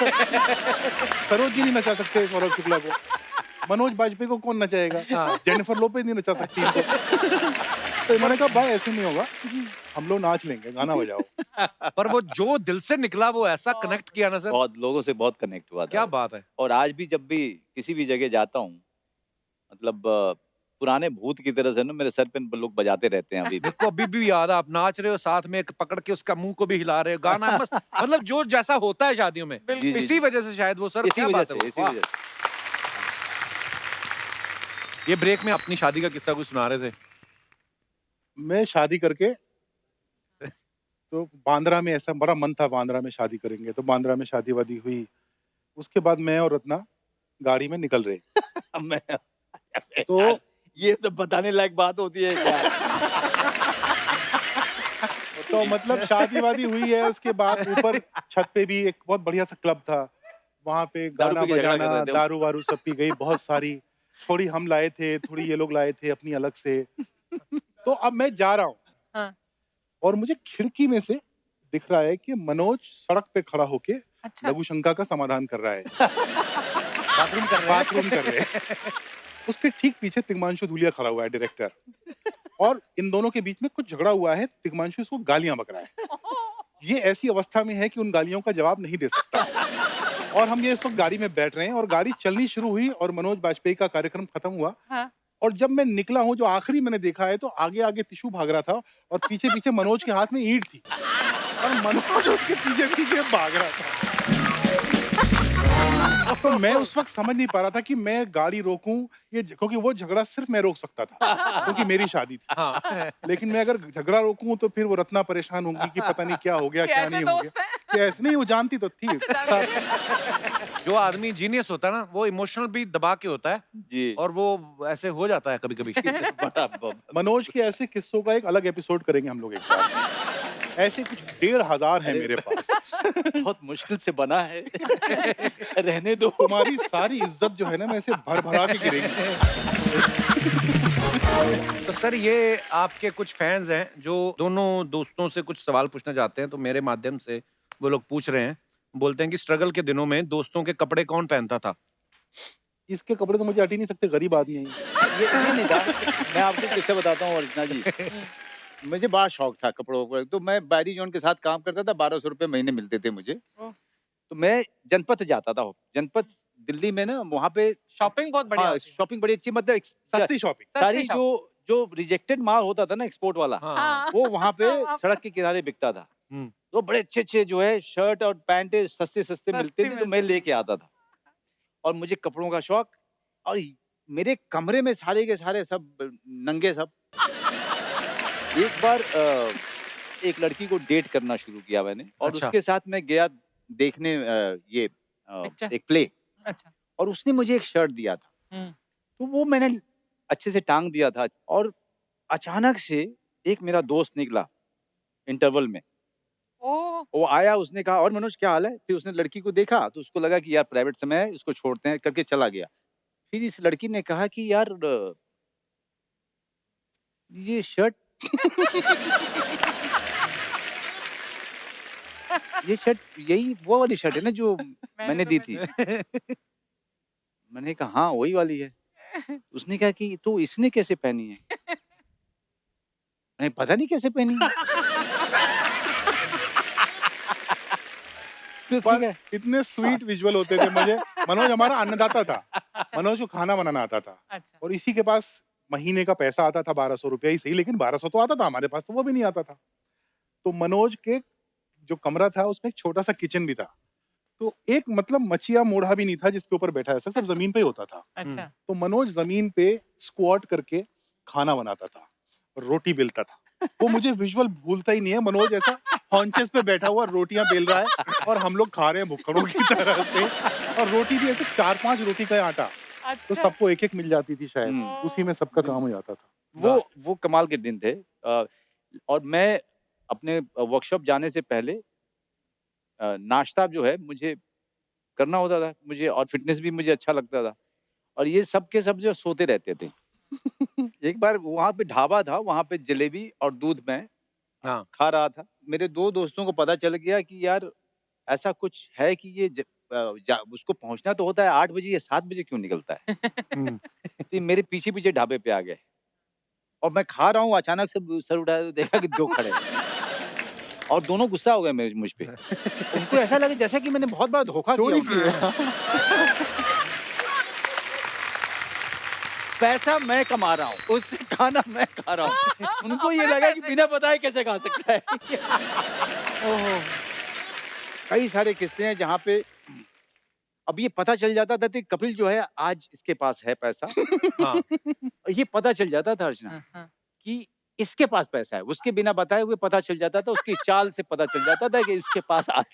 सरोज जी नहीं नचा सकते सौरभ शुक्ला को, मनोज बाजपेयी को कौन नचाएगा, हाँ। जेनिफर लोपेज नहीं नचा सकती इनको। तो इन्होंने कहा भाई ऐसे नहीं होगा, हम लोग नाच लेंगे, गाना बजाओ। पर वो जो दिल से निकला वो ऐसा कनेक्ट किया ना सर, बहुत लोगों से बहुत कनेक्ट हुआ था क्या वो। बात है। और आज भी जब भी किसी भी जगह जाता हूँ, मतलब पुराने भूत की तरह से ना मेरे सर पे लोग बजाते रहते हैं अभी भी। मेरे को अभी भी याद है, आप नाच रहे हो साथ में एक पकड़ के उसका मुंह को भी हिला रहे हो, गाना है मस्त, मतलब जो जैसा होता है शादियों में, जी, जी, इसी वजह से शायद वो सर, इसी क्या वजह बात से, है वो, इसी वाह। वजह से। ये ब्रेक में अपनी शादी का किस्सा कुछ सुना रहे थे। मैं शादी करके, तो बांद्रा में ऐसा बड़ा मन था, बांद्रा में शादी करेंगे, तो बांद्रा में शादी वादी हुई। उसके बाद मैं और रत्ना गाड़ी में निकल रहे। मैं तो ये सब बताने लायक बात होती है क्या? तो मतलब शादी वादी हुई है, उसके बाद ऊपर छत पे भी एक बहुत बढ़िया सा क्लब था, वहाँ पे दारू गाना पी के झगड़ा कर बजाना, रहे थे। दारू वारू सब पी गई बहुत सारी, थोड़ी हम लाए थे, थोड़ी ये लोग लाए थे अपनी अलग से। तो अब मैं जा रहा हूँ, हाँ। और मुझे खिड़की में से दिख रहा है कि मनोज सड़क पे खड़ा होके अच्छा। लघु शंका का समाधान कर रहा है, बाथरूम कर रहे हैं। बाथरूम कर रहे हैं। उसके ठीक पीछे तिग्मांशु धूलिया खड़ा हुआ है, डायरेक्टर, और इन दोनों के बीच में कुछ झगड़ा हुआ है, तिग्मांशु इसको गालियां बक रहा है। ये ऐसी अवस्था में है कि उन गालियों का जवाब नहीं दे सकता। और हम ये इस वक्त गाड़ी में बैठ रहे हैं, और गाड़ी चलनी शुरू हुई और मनोज बाजपेयी का कार्यक्रम खत्म हुआ। हाँ। और जब मैं निकला हूँ, जो आखिरी मैंने देखा है, तो आगे आगे टिशू भाग रहा था और पीछे पीछे मनोज के हाथ में ईंट थी, और मनोज उसके पीछे पीछे भाग रहा था। तो मैं उस वक्त समझ नहीं पा रहा था कि मैं गाड़ी रोकूं, ये क्योंकि वो झगड़ा सिर्फ मैं रोक सकता था क्योंकि मेरी शादी थी। हाँ। लेकिन मैं अगर झगड़ा रोकूं तो फिर वो रत्ना परेशान होंगी कि पता नहीं क्या हो गया, क्या कैसे नहीं हो दोस्त गया। हैं? कि ऐसे नहीं, वो जानती तो थी। जो आदमी जीनियस होता है ना, वो इमोशनल भी दबा के होता है, जी। और वो ऐसे हो जाता है कभी कभी। बड़ा मनोज के ऐसे किस्सों का एक अलग एपिसोड करेंगे हम लोग एक बार। ऐसे कुछ 1500 हैं मेरे पास। बहुत मुश्किल से बना है। रहने दो। तुम्हारी सारी इज्जत जो है ना, मैं ऐसे भर भरा के गिरेंगी। तो सर ये आपके कुछ फैंस हैं जो दोनों दोस्तों से कुछ सवाल पूछना चाहते हैं, तो मेरे माध्यम से वो लोग पूछ रहे हैं, बोलते हैं कि स्ट्रगल के दिनों में दोस्तों के कपड़े कौन पहनता था? इसके कपड़े तो मुझे हट ही नहीं सकते, गरीब आदमी है ये। ये नहीं था। मैं आपको किस्सा बताता हूँ अर्चना जी। मुझे बड़ा शौक था कपड़ों का। तो मैं बैरी जॉन के साथ काम करता था, 1200 रुपए महीने मिलते थे मुझे। ओह। तो मैं जनपथ जाता था। जनपथ दिल्ली में ना, वहाँ पे शॉपिंग बहुत बढ़िया हाँ, होती है। शॉपिंग बड़ी अच्छी, मतलब सस्ती शॉपिंग। सारी सस्ती जो जो रिजेक्टेड माल होता था ना, एक्सपोर्ट वाला, हाँ। वो वहाँ पे हाँ। सड़क के किनारे बिकता था। हम्म। तो बड़े अच्छे अच्छे जो है शर्ट और पैंट सस्ते सस्ते मिलते थे, तो मैं लेके आता था। और मुझे कपड़ों का शौक, और मेरे कमरे में सारे के सारे सब नंगे सब। एक बार एक लड़की को डेट करना शुरू किया मैंने, और अच्छा। उसके साथ मैं गया देखने ये पिक्चर? एक प्ले, अच्छा। और उसने मुझे एक शर्ट दिया था। हम्म। तो वो मैंने अच्छे से टांग दिया था, और अचानक से एक मेरा दोस्त निकला इंटरवल में। ओह। वो आया, उसने कहा और मनोज क्या हाल है। फिर उसने लड़की को देखा, तो उसको लगा कि यार प्राइवेट समय है, इसको छोड़ते हैं करके चला गया। फिर इस लड़की ने कहा कि यार ये शर्ट ये शर्ट यही वो वाली शर्ट है ना जो मैंने दी थी। मैंने कहा हाँ वही वाली है। उसने कहा कि तो इसने कैसे पहनी है। मैंने पता नहीं कैसे पहनी है। तो पर ठीक है। इतने स्वीट विजुअल होते थे मुझे। मनोज हमारा अन्नदाता था, अच्छा, मनोज को खाना बनाना आता था अच्छा। और इसी के पास महीने का पैसा आता था 1200 रुपया ही सही, लेकिन 1200 तो आता था, हमारे पास तो वो भी नहीं आता था। तो मनोज के जो कमरा था उसमें एक छोटा सा किचन भी था, तो एक मतलब मचिया मोढ़ा भी नहीं था जिसके ऊपर बैठा ऐसा, सब जमीन पे ही होता था। अच्छा। तो मनोज जमीन पे स्क्वाट करके खाना बनाता था, रोटी बेलता था। वो मुझे विजुअल भूलता ही नहीं है, मनोज ऐसा हॉन्चेस पे बैठा हुआ रोटियां बेल रहा है और हम लोग खा रहे हैं भुक्कड़ों की तरह से, और रोटी भी ऐसे 4-5 रोटी का आटा, तो अच्छा। सबको एक-एक मिल जाती थी शायद, हम्म। उसी में सबका काम हो जाता था। वो कमाल के दिन थे। और मैं अपने वर्कशॉप जाने से पहले नाश्ता जो है मुझे करना होता था मुझे, और फिटनेस भी मुझे अच्छा लगता था, और ये सब के सब जो सोते रहते थे। एक बार वहाँ पे ढाबा था, वहाँ पे जलेबी और दूध मैं हाँ। खा रहा था। मेरे 2 दोस्तों को पता चल गया कि यार ऐसा कुछ है कि ये उसको पहुँचना तो होता है 8 बजे, या 7 बजे क्यों निकलता है? हम्म। तो ये मेरे पीछे-पीछे ढाबे पे आ गए, और मैं खा रहा हूँ, अचानक से सर उठाया तो देखा कि 2 खड़े हैं। और दोनों गुस्सा हो गए मुझ पे। उनको ऐसा लगा जैसा कि मैंने बहुत बड़ा धोखा चोरी किया किए। पैसा मैं कमा रहा हूँ, उससे खाना मैं खा रहा हूँ। उनको ये लगा कि बिना बताए कैसे खा सकता है। ओहो! कई सारे किस्से हैं जहाँ पे अब ये पता चल जाता था कि कपिल जो है आज इसके पास है पैसा। हाँ। ये पता चल जाता था अर्चना हाँ, हाँ। कि इसके पास पैसा है, उसके बिना बताए हुए पता चल जाता था, उसकी चाल से पता चल जाता था कि इसके पास आज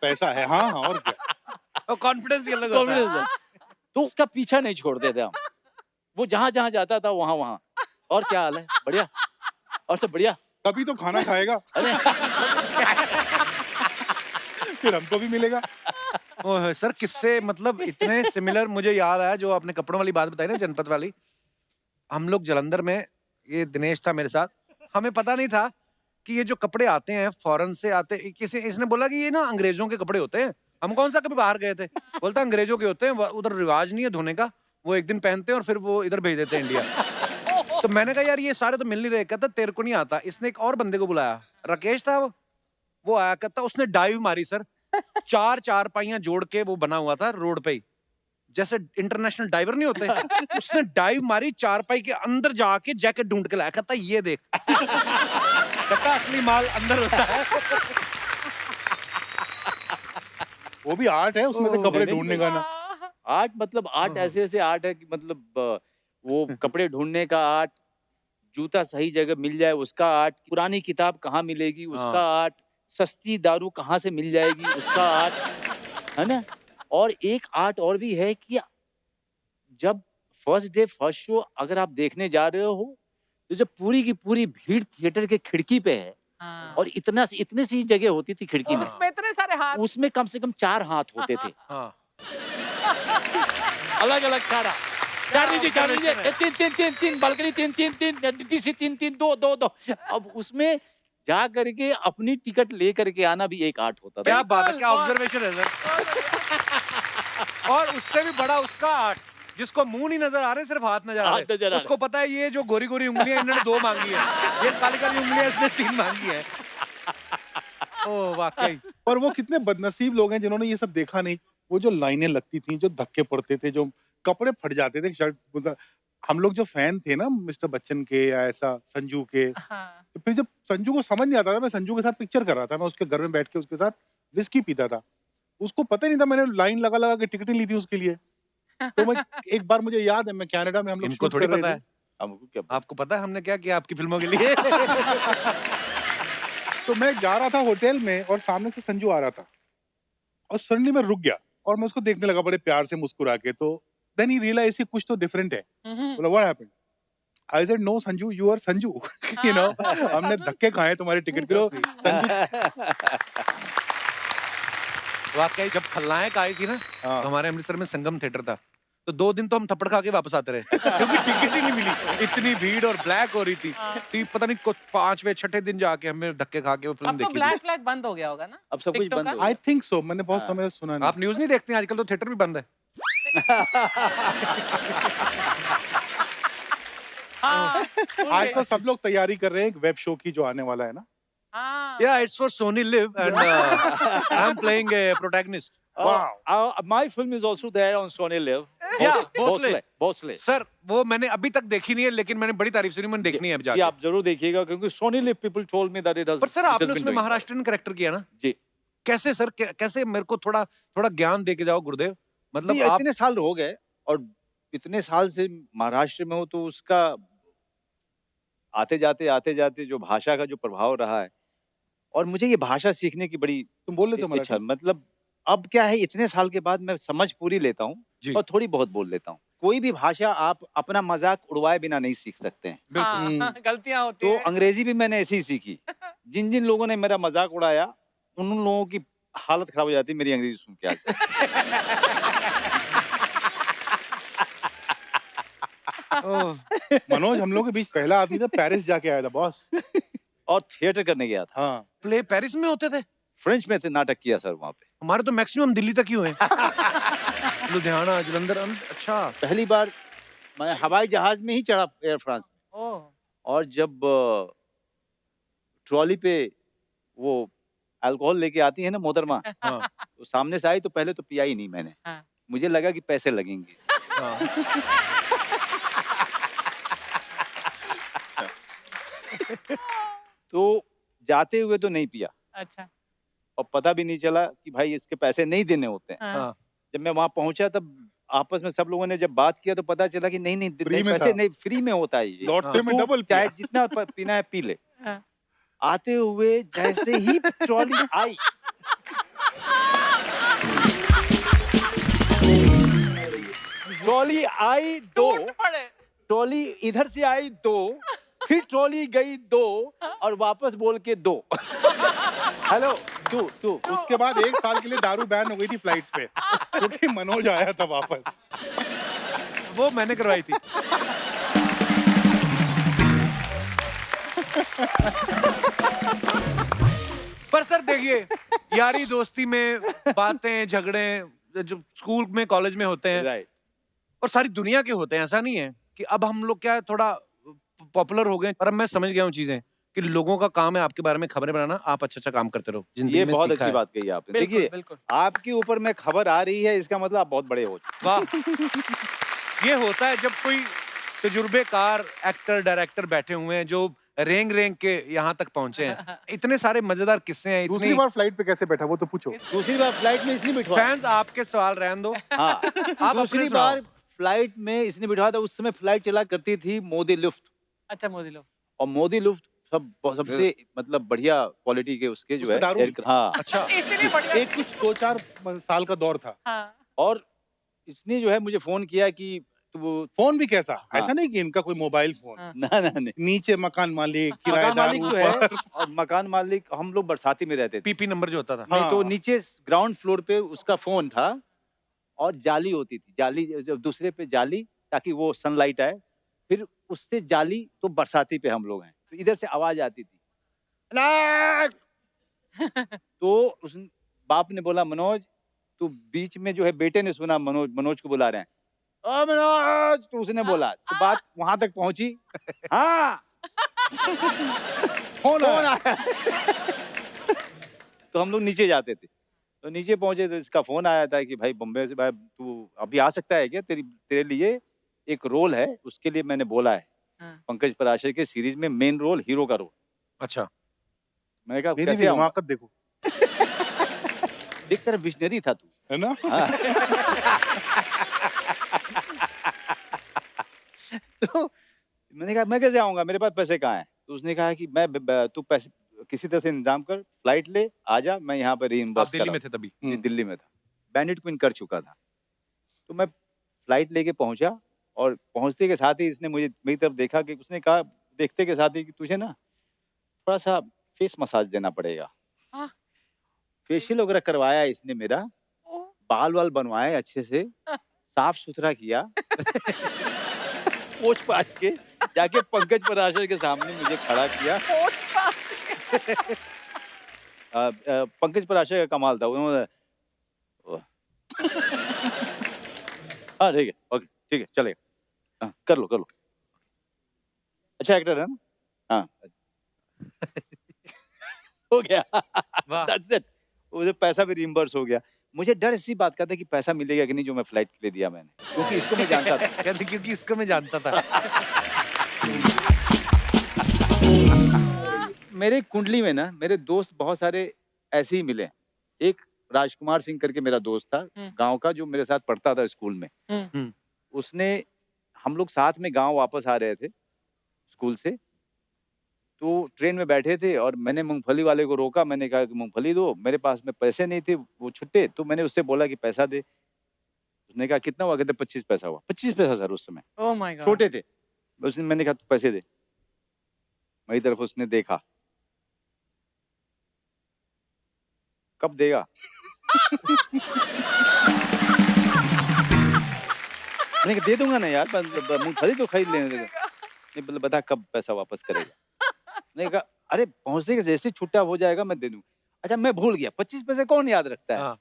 पैसा है, हाँ, हाँ, और क्या। और कॉन्फिडेंस ही अलग होता है। कॉन्फिडेंस है। तो उसका पीछा नहीं छोड़ते थे हम। वो जहाँ-जहाँ जाता था वहाँ-वहाँ। और क्या हाल है? बढ़िया? और सब बढ़िया? तभी तो खाना खाएगा, अरे फिर हमको भी मिलेगा। ओह सर, किससे मतलब इतने सिमिलर मुझे याद आया जो आपने कपड़ों वाली बात बताई ना, जनपद वाली। हम लोग जालंधर में, ये दिनेश था मेरे साथ, हमें पता नहीं था कि ये जो कपड़े आते हैं फॉरेन से आते, किसी इसने बोला कि ये ना अंग्रेजों के कपड़े होते हैं। हम कौन सा कभी बाहर गए थे, बोलता अंग्रेजों के होते हैं, उधर रिवाज नहीं है धोने का, वो एक दिन पहनते हैं और फिर वो इधर भेज देते हैं इंडिया। तो मैंने कहा यार ये सारे तो मिल नहीं रहे, कहता तेरे को नहीं आता। इसने एक और बंदे को बुलाया, राकेश था वो आया, कहता उसने डाइव मारी सर, 4 चारपाइयां जोड़ के वो बना हुआ था रोड पे ही, जैसे इंटरनेशनल डाइवर नहीं होते। उसने डाइव मारी, चारपाई के अंदर जाके जैकेट ढूंढ के लाया, कहता ये देख। कहता असली माल अंदर होता है। वो भी आर्ट है उसमें से कपड़े ढूंढने का ना। आर्ट मतलब आर्ट ऐसे-ऐसे आर्ट है कि मतलब वो कपड़े ढूँढने का आर्ट, जूता सही जगह मिल जाए उसका आर्ट, पुरानी किताब कहाँ मिलेगी उसका आर्ट, सस्ती दारू कहाँ से मिल जाएगी उसका आर्ट, है ना? और एक आर्ट और भी है कि जब फर्स्ट डे फर्स्ट शो अगर आप देखने जा रहे हो, तो जब पूरी की पूरी भीड़ थिएटर के खिड़की पे है, हाँ। और इतने सी जगह होती थी खिड़की और में, उसमें इतने सारे हाथ। उसमें कम से कम 4 हाथ होते थे। हाँ। अलग-अलग 4 नीचे 3 बालकनी 3 डीसी 3 2 अब उसमें जा करके अपनी टिकट ले करके आना भी एक आर्ट होता था। क्या बात है, क्या ऑब्जर्वेशन है सर। और उससे भी बड़ा उसका आर्ट, जिसको मुंह नहीं नजर आ रहे, सिर्फ हाथ नजर आ हाथ नजर आ रहे, रहे। उसको पता है ये जो गोरी गोरी उंगलियां इन्होंने 2 मांगी है, ये काली काली उंगलियां इसने 3 मांगी है। ओह वाकई। पर वो कितने बदनसीब लोग हैं जिन्होंने ये सब देखा नहीं। वो जो लाइनें लगती थी, जो धक्के पड़ते थे, जो कपड़े फट जाते थे शर्ट, मतलब हम लोग जो फैन थे ना मिस्टर बच्चन के या ऐसा संजू के, हाँ। तो फिर जब संजू को समझ नहीं आता था, मैं संजू के साथ पिक्चर कर रहा था, मैं उसके घर में बैठ के उसके साथ विस्की पीता था, उसको पता ही नहीं था मैंने लाइन लगा लगा के टिकटें ली थी उसके लिए। तो मैं एक बार मुझे याद है, मैं कनाडा में हम लोग इनको शूट थोड़ी कर रहे पता थे। है, हमको क्या आपको पता है हमने क्या किया आपकी फिल्मों के लिए। तो मैं जा रहा था होटल में और सामने से संजू आ रहा था और सडनली मैं रुक गया और मैं उसको देखने लगा बड़े प्यार से मुस्कुरा के। तो देन ही रियलाइज कुछ तो डिफरेंट है। बोला what happened? I said no Sanju, you are Sanju. You know, हमने धक्के खाए तुम्हारे टिकट के। संजू वाकई जब खलनायक आई थी ना, हाँ। तो हमारे अमृतसर में संगम थिएटर था, तो 2 दिन तो हम थप्पड़ खा के वापस आते रहे, क्योंकि टिकट ही नहीं मिली, इतनी भीड़ और ब्लैक हो रही थी। तो पता नहीं 5वें 6ठे दिन जाके हमें धक्के खा के वो फिल्म अब तो देखी थी। ब्लैक फ्लैग बंद हो गया होगा ना? अब सब कुछ टिकटॉक बंद का? हो गया। आई थिंक सो, मैंने बहुत हाँ। समय से सुना नहीं। आप न्यूज़ नहीं देखते हैं आजकल, तो थिएटर भी बंद है। हाँ। आज तो सब लोग तैयारी कर रहे हैं एक वेब शो की जो आने वाला है ना। हाँ Yeah, it's for Sony Live and I'm playing a protagonist. My film is also there on Sony Live. Yeah, Bhosle. Bhosle. Sir वो मैंने अभी तक देखी नहीं है, लेकिन मैंने बड़ी तारीफ सुनी, मैंने देखनी है अब जी जाके। आप जरूर देखिएगा क्योंकि Sony Live people told me that it has. पर सर आपने उसमें महाराष्ट्रन कैरेक्टर किया ना? जी। कैसे सर, कैसे, मेरे को थोड़ा ज्ञान दे के जाओ गुरुदेव। मतलब आप इतने साल हो गए और इतने साल से महाराष्ट्र में हो तो उसका आते जाते जो भाषा का जो प्रभाव रहा है और मुझे ये भाषा सीखने की बड़ी तुम बोल लेते हो इच्छा, मराठी? मतलब अब क्या है इतने साल के बाद मैं समझ पूरी लेता हूँ और थोड़ी बहुत बोल लेता हूँ। कोई भी भाषा आप अपना मजाक उड़वाए बिना नहीं सीख सकते हैं। हाँ, गलतियां होती तो हैं। अंग्रेजी भी मैंने ऐसे ही सीखी। जिन जिन लोगों ने मेरा मजाक उड़ाया उन लोगों की हालत खराब हो जाती मेरी अंग्रेजी सुन के आज। मनोज हम लोग के बीच पहला आदमी था, पेरिस जाके आया था बॉस। और थिएटर करने गया था। हाँ। प्ले पेरिस में होते थे? फ्रेंच में थे, नाटक किया सर वहाँ पे। हमारे तो मैक्सिमम दिल्ली तक ही हुए हैं। लुधियाना, जलंधर। अच्छा, पहली बार मैं हवाई जहाज में ही चढ़ा एयर फ्रांस में। और जब ट्रॉली पे वो अल्कोहल लेके आती है ना मोहतरमा, हाँ। तो सामने से आई तो पहले तो पिया ही नहीं मैंने। हाँ। मुझे लगा कि पैसे लगेंगे। हाँ। तो जाते हुए तो नहीं पिया अच्छा और पता भी नहीं चला कि भाई इसके पैसे नहीं देने होते हैं। हाँ। जब मैं वहां पहुंचा तब आपस में सब लोगों ने जब बात किया तो पता चला कि नहीं फ्री में पैसे था। नहीं, फ्री में होता है ये। लौटते में तू डबल चाहे जितना पीना है पी ले। हाँ। आते हुए जैसे ही ट्रॉली आई ट्रॉली आई दो, टूट पड़े। ट्रॉली इधर से आई दो, फिर ट्रॉली गई दो और वापस बोल के दो। हेलो तू उसके बाद 1 साल के लिए दारू बैन हो गई थी फ्लाइट्स पे, क्योंकि मनोज आया था वापस। वो मैंने करवाई थी। पर सर देखिए, यारी दोस्ती में बातें झगड़े जो स्कूल में कॉलेज में होते हैं राइट। और सारी दुनिया के होते हैं, ऐसा नहीं है कि अब हम लोग क्या थोड़ा पॉपुलर हो गए, पर अब मैं समझ गया हूँ चीजें कि लोगों का काम है आपके बारे में खबरें बनाना, आप अच्छा काम करते रहो। जिंदगी ये में बहुत सीखा अच्छी है। बात कही आपने। बिल्कुल, देखिए बिल्कुल। आपके ऊपर में खबर आ रही है, इसका मतलब आप बहुत बड़े हो चुके वाह। ये होता है जब कोई तजुर्बेकार एक्टर डायरेक्टर बैठे हुए हैं जो रेंग के यहाँ तक पहुंचे हैं। इतने सारे मजेदार किस्से हैं। दूसरी बार फ्लाइट पे कैसे बैठा वो तो पूछो। दूसरी बार फ्लाइट में इसने बिठवा। फैंस आपके सवाल रहने दो। हाँ आप दूसरी बार फ्लाइट में इसने बिठवा था। उस समय फ्लाइट चला करती थी मोदी लुफ्त। अच्छा मोदी लोग। और मोदी लुफ्त सबसे मतलब बढ़िया क्वालिटी के उसके जो उसमें है दारू aircraft- हाँ अच्छा, इसीलिए बढ़िया। एक कुछ 2-4 साल का दौर था। हाँ। और इसने जो है मुझे फोन किया कि तू फोन भी कैसा, हाँ। ऐसा नहीं कि इनका कोई मोबाइल फोन, हाँ। ना नहीं नीचे मकान मालिक, मकान किराएदार मालिक जो है ऊपर। और मकान मालिक हम लोग बरसाती में रहते थे। पीपी नंबर जो होता था। नहीं तो हाँ। नीचे ग्राउंड फ्लोर पे उसका फोन था और जाली होती थी, जाली जब दूसरे पे जाली ताकि वो सनलाइट आए, फिर उससे जाली तो बरसाती पे हम लोग हैं तो इधर से आवाज आती थी तो उस बाप ने बोला मनोज तू बीच में जो है, बेटे ने सुना मनोज को बुला रहे हैं, ओ मनोज, तो उसने बोला तो बात वहां तक पहुंची। हाँ फोन आया। तो हम लोग नीचे जाते थे, तो नीचे पहुंचे तो इसका फोन आया था कि भाई बम्बे से, भाई तू अभी आ सकता है क्या, तेरे लिए एक रोल है, उसके लिए मैंने बोला है। हाँ। पंकज पराशर के सीरीज में मेन रोल, हीरो का रोल। अच्छा, मैंने कहा मेरी कैसे भी आऊंगा? हिमाकत देखो, देख तेरा विजनरी था तू। है ना? हाँ। तो मैंने कहा मैं कैसे आऊंगा, मेरे पास पैसे कहाँ हैं? तो उसने कहा कि तू पैसे किसी तरह से इंतजाम कर, फ्लाइट ले, आजा, मैं यहाँ पे आप रीइंबर्स दिल्ली में थे तभी? जी दिल्ली में था, बैंडिट क्वीन कर चुका था। तो मैं फ्लाइट लेके पहुंचा और पहुंचते के साथ ही इसने मुझे मेरी तरफ देखा कि उसने कहा देखते के साथ ही कि तुझे ना थोड़ा सा फेस मसाज देना पड़ेगा। हाँ। फेशियल वगैरह करवाया इसने मेरा, ओ, बाल वाल बनवाए अच्छे से, साफ सुथरा किया। पोछ पाछ के जाके पंकज पराशर के सामने मुझे खड़ा किया। पोंछ पाछ। पंकज पराशर का कमाल था, उन्होंने हाँ ठीक है, ओके ठीक है, चलेगा, हाँ, कर लो। अच्छा एक्टर है ना? हाँ। हो गया। वाह। That's it. मुझे पैसा भी रिइंबर्स हो गया। मुझे डर इसी बात का था कि पैसा मिलेगा कि नहीं जो मैं फ्लाइट के लिए दिया मैंने, क्योंकि इसको मैं जानता था। कहते क्योंकि इसको मैं जानता था। मेरे कुंडली में ना मेरे दोस्त बहुत सारे ऐसे ही मिले। एक राजकुमार सिंह करके मेरा दोस्त था, गांव का, जो मेरे साथ पढ़ता था स्कूल में। उसने, हम लोग साथ में गांव वापस आ रहे थे स्कूल से, तो ट्रेन में बैठे थे और मैंने मूंगफली वाले को रोका। मैंने कहा कि मूंगफली दो। मेरे पास में पैसे नहीं थे, वो छुट्टे, तो मैंने उससे बोला कि पैसा दे। उसने कहा कितना हुआ? कहते 25 पैसा हुआ। 25 पैसा सर उस समय, ओह माय गॉड। छोटे थे। मैंने कहा तो पैसे दे। मेरी तरफ उसने देखा, कब देगा? मैंने कहा दे दूंगा ना यार, मूंगफली तो खरीद लेने देगा। नहीं, बोले बता कब पैसा वापस करेगा? मैंने कहा अरे पहुंचने के जैसे छुट्टा हो जाएगा मैं दे दूं। अच्छा मैं भूल गया, 25 पैसे कौन याद रखता है? हाँ।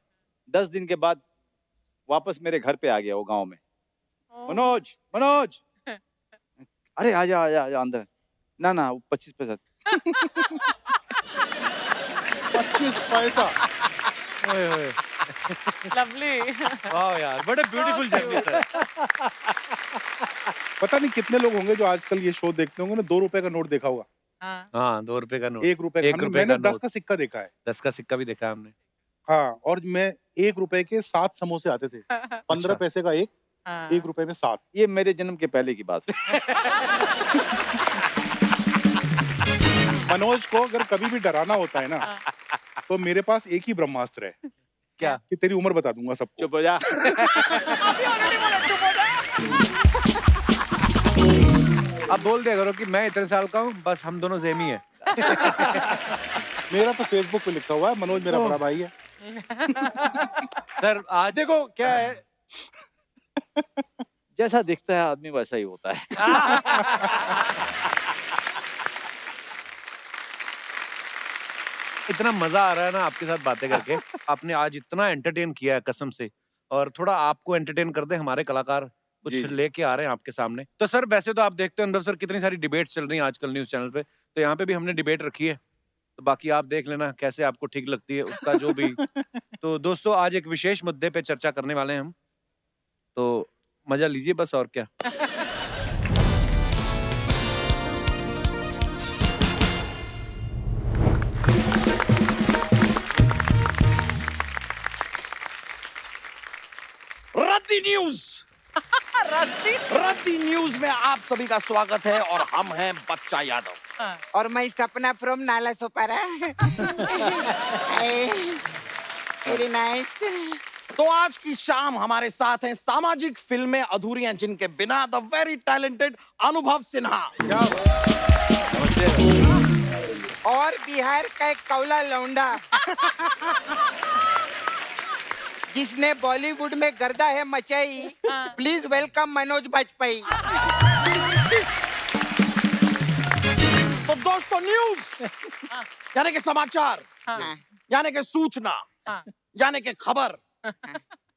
10 दिन के बाद वापस मेरे घर पे आ गया वो गांव में। मनोज, मनोज, अरे आजा आजा आजा अंदर। ना ना 25 पैसा। 25 पैसा। ओए ओए। लवली। वाह यार, बड़े ब्यूटीफुल जर्नी सर। पता नहीं कितने लोग होंगे जो आजकल ये शो देखते होंगे ना, 2 रुपए का नोट देखा होगा। हाँ, 2 रुपए का नोट। 1 रुपए का। 1 रुपए मैंने का 10 नोट। का सिक्का देखा है। 10 का सिक्का भी देखा हमने। हाँ, और मैं 1 रुपए के 7 समोसे आते थे। 15 अच्छा। पैसे का एक, 1 रुपए में 7। ये मेरे जन्म के पहले की बात है। मनोज को अगर कभी भी डराना होता है ना, तो मेरे पास एक ही ब्रह्मास्त्र है। क्या? कि तेरी उम्र बता दूंगा सबको। चुप हो जा। अभी ऑलरेडी बोला चुप हो जा। अब बोल दिया करो कि मैं इतने साल का हूँ, बस हम दोनों सेम ही है। मेरा तो फेसबुक पे लिखा हुआ है, मनोज मेरा बड़ा भाई है। सर आज देखो क्या है, जैसा दिखता है आदमी वैसा ही होता है। इतना मजा आ रहा है ना आपके साथ बातें करके। आपने आज इतना एंटरटेन किया है कसम से, और थोड़ा आपको एंटरटेन कर दे हमारे कलाकार कुछ जी। लेके आ रहे हैं आपके सामने। तो सर वैसे तो आप देखते हो अनुभव सर कितनी सारी डिबेट्स चल रही हैं आजकल न्यूज चैनल पे, तो यहाँ पे भी हमने डिबेट रखी है, तो बाकी आप देख लेना कैसे आपको ठीक लगती है उसका जो भी। तो दोस्तों आज एक विशेष मुद्दे पे चर्चा करने वाले हैं हम, तो मजा लीजिए बस, और क्या। रद्दी न्यूज। रद्दी न्यूज में आप सभी का स्वागत है और हम हैं बच्चा यादव। और मैं सपना from Nala Sopara. Very nice. तो आज की शाम हमारे साथ हैं सामाजिक फिल्में अधूरी हैं जिनके बिना द वेरी टैलेंटेड अनुभव सिन्हा। और बिहार का एक कौला लौंडा जिसने बॉलीवुड में गर्दा है मचाई। Please welcome Manoj Bajpayee. तो दोस्तों न्यूज यानी कि समाचार, यानी कि सूचना, यानी कि खबर।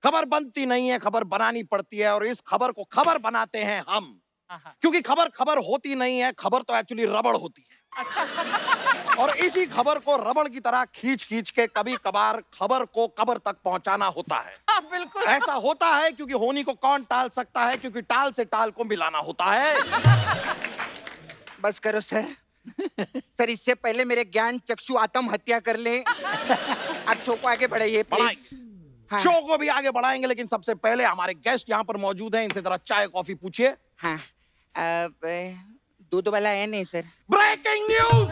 खबर बनती नहीं है, खबर बनानी पड़ती है, और इस खबर को खबर बनाते हैं हम, क्योंकि खबर खबर होती नहीं है, खबर तो एक्चुअली रबड़ होती है। और इसी खबर को रबड़ की तरह खींच खींच के कभी कभार खबर को कब्र तक पहुंचाना होता है। बिल्कुल। ऐसा होता है क्योंकि होनी को कौन टाल सकता है, क्योंकि टाल से टाल को मिलाना होता है। बस करो सर। सर इससे पहले मेरे ज्ञान चक्षु आत्महत्या कर ले। आप शो को आगे बढ़ाइए प्लीज। हाँ। शो को भी आगे बढ़ाएंगे, लेकिन सबसे पहले हमारे गेस्ट यहाँ पर मौजूद हैं, इनसे जरा चाय कॉफी पूछिए। हाँ, अब दूध वाला है नहीं सर? ब्रेकिंग न्यूज,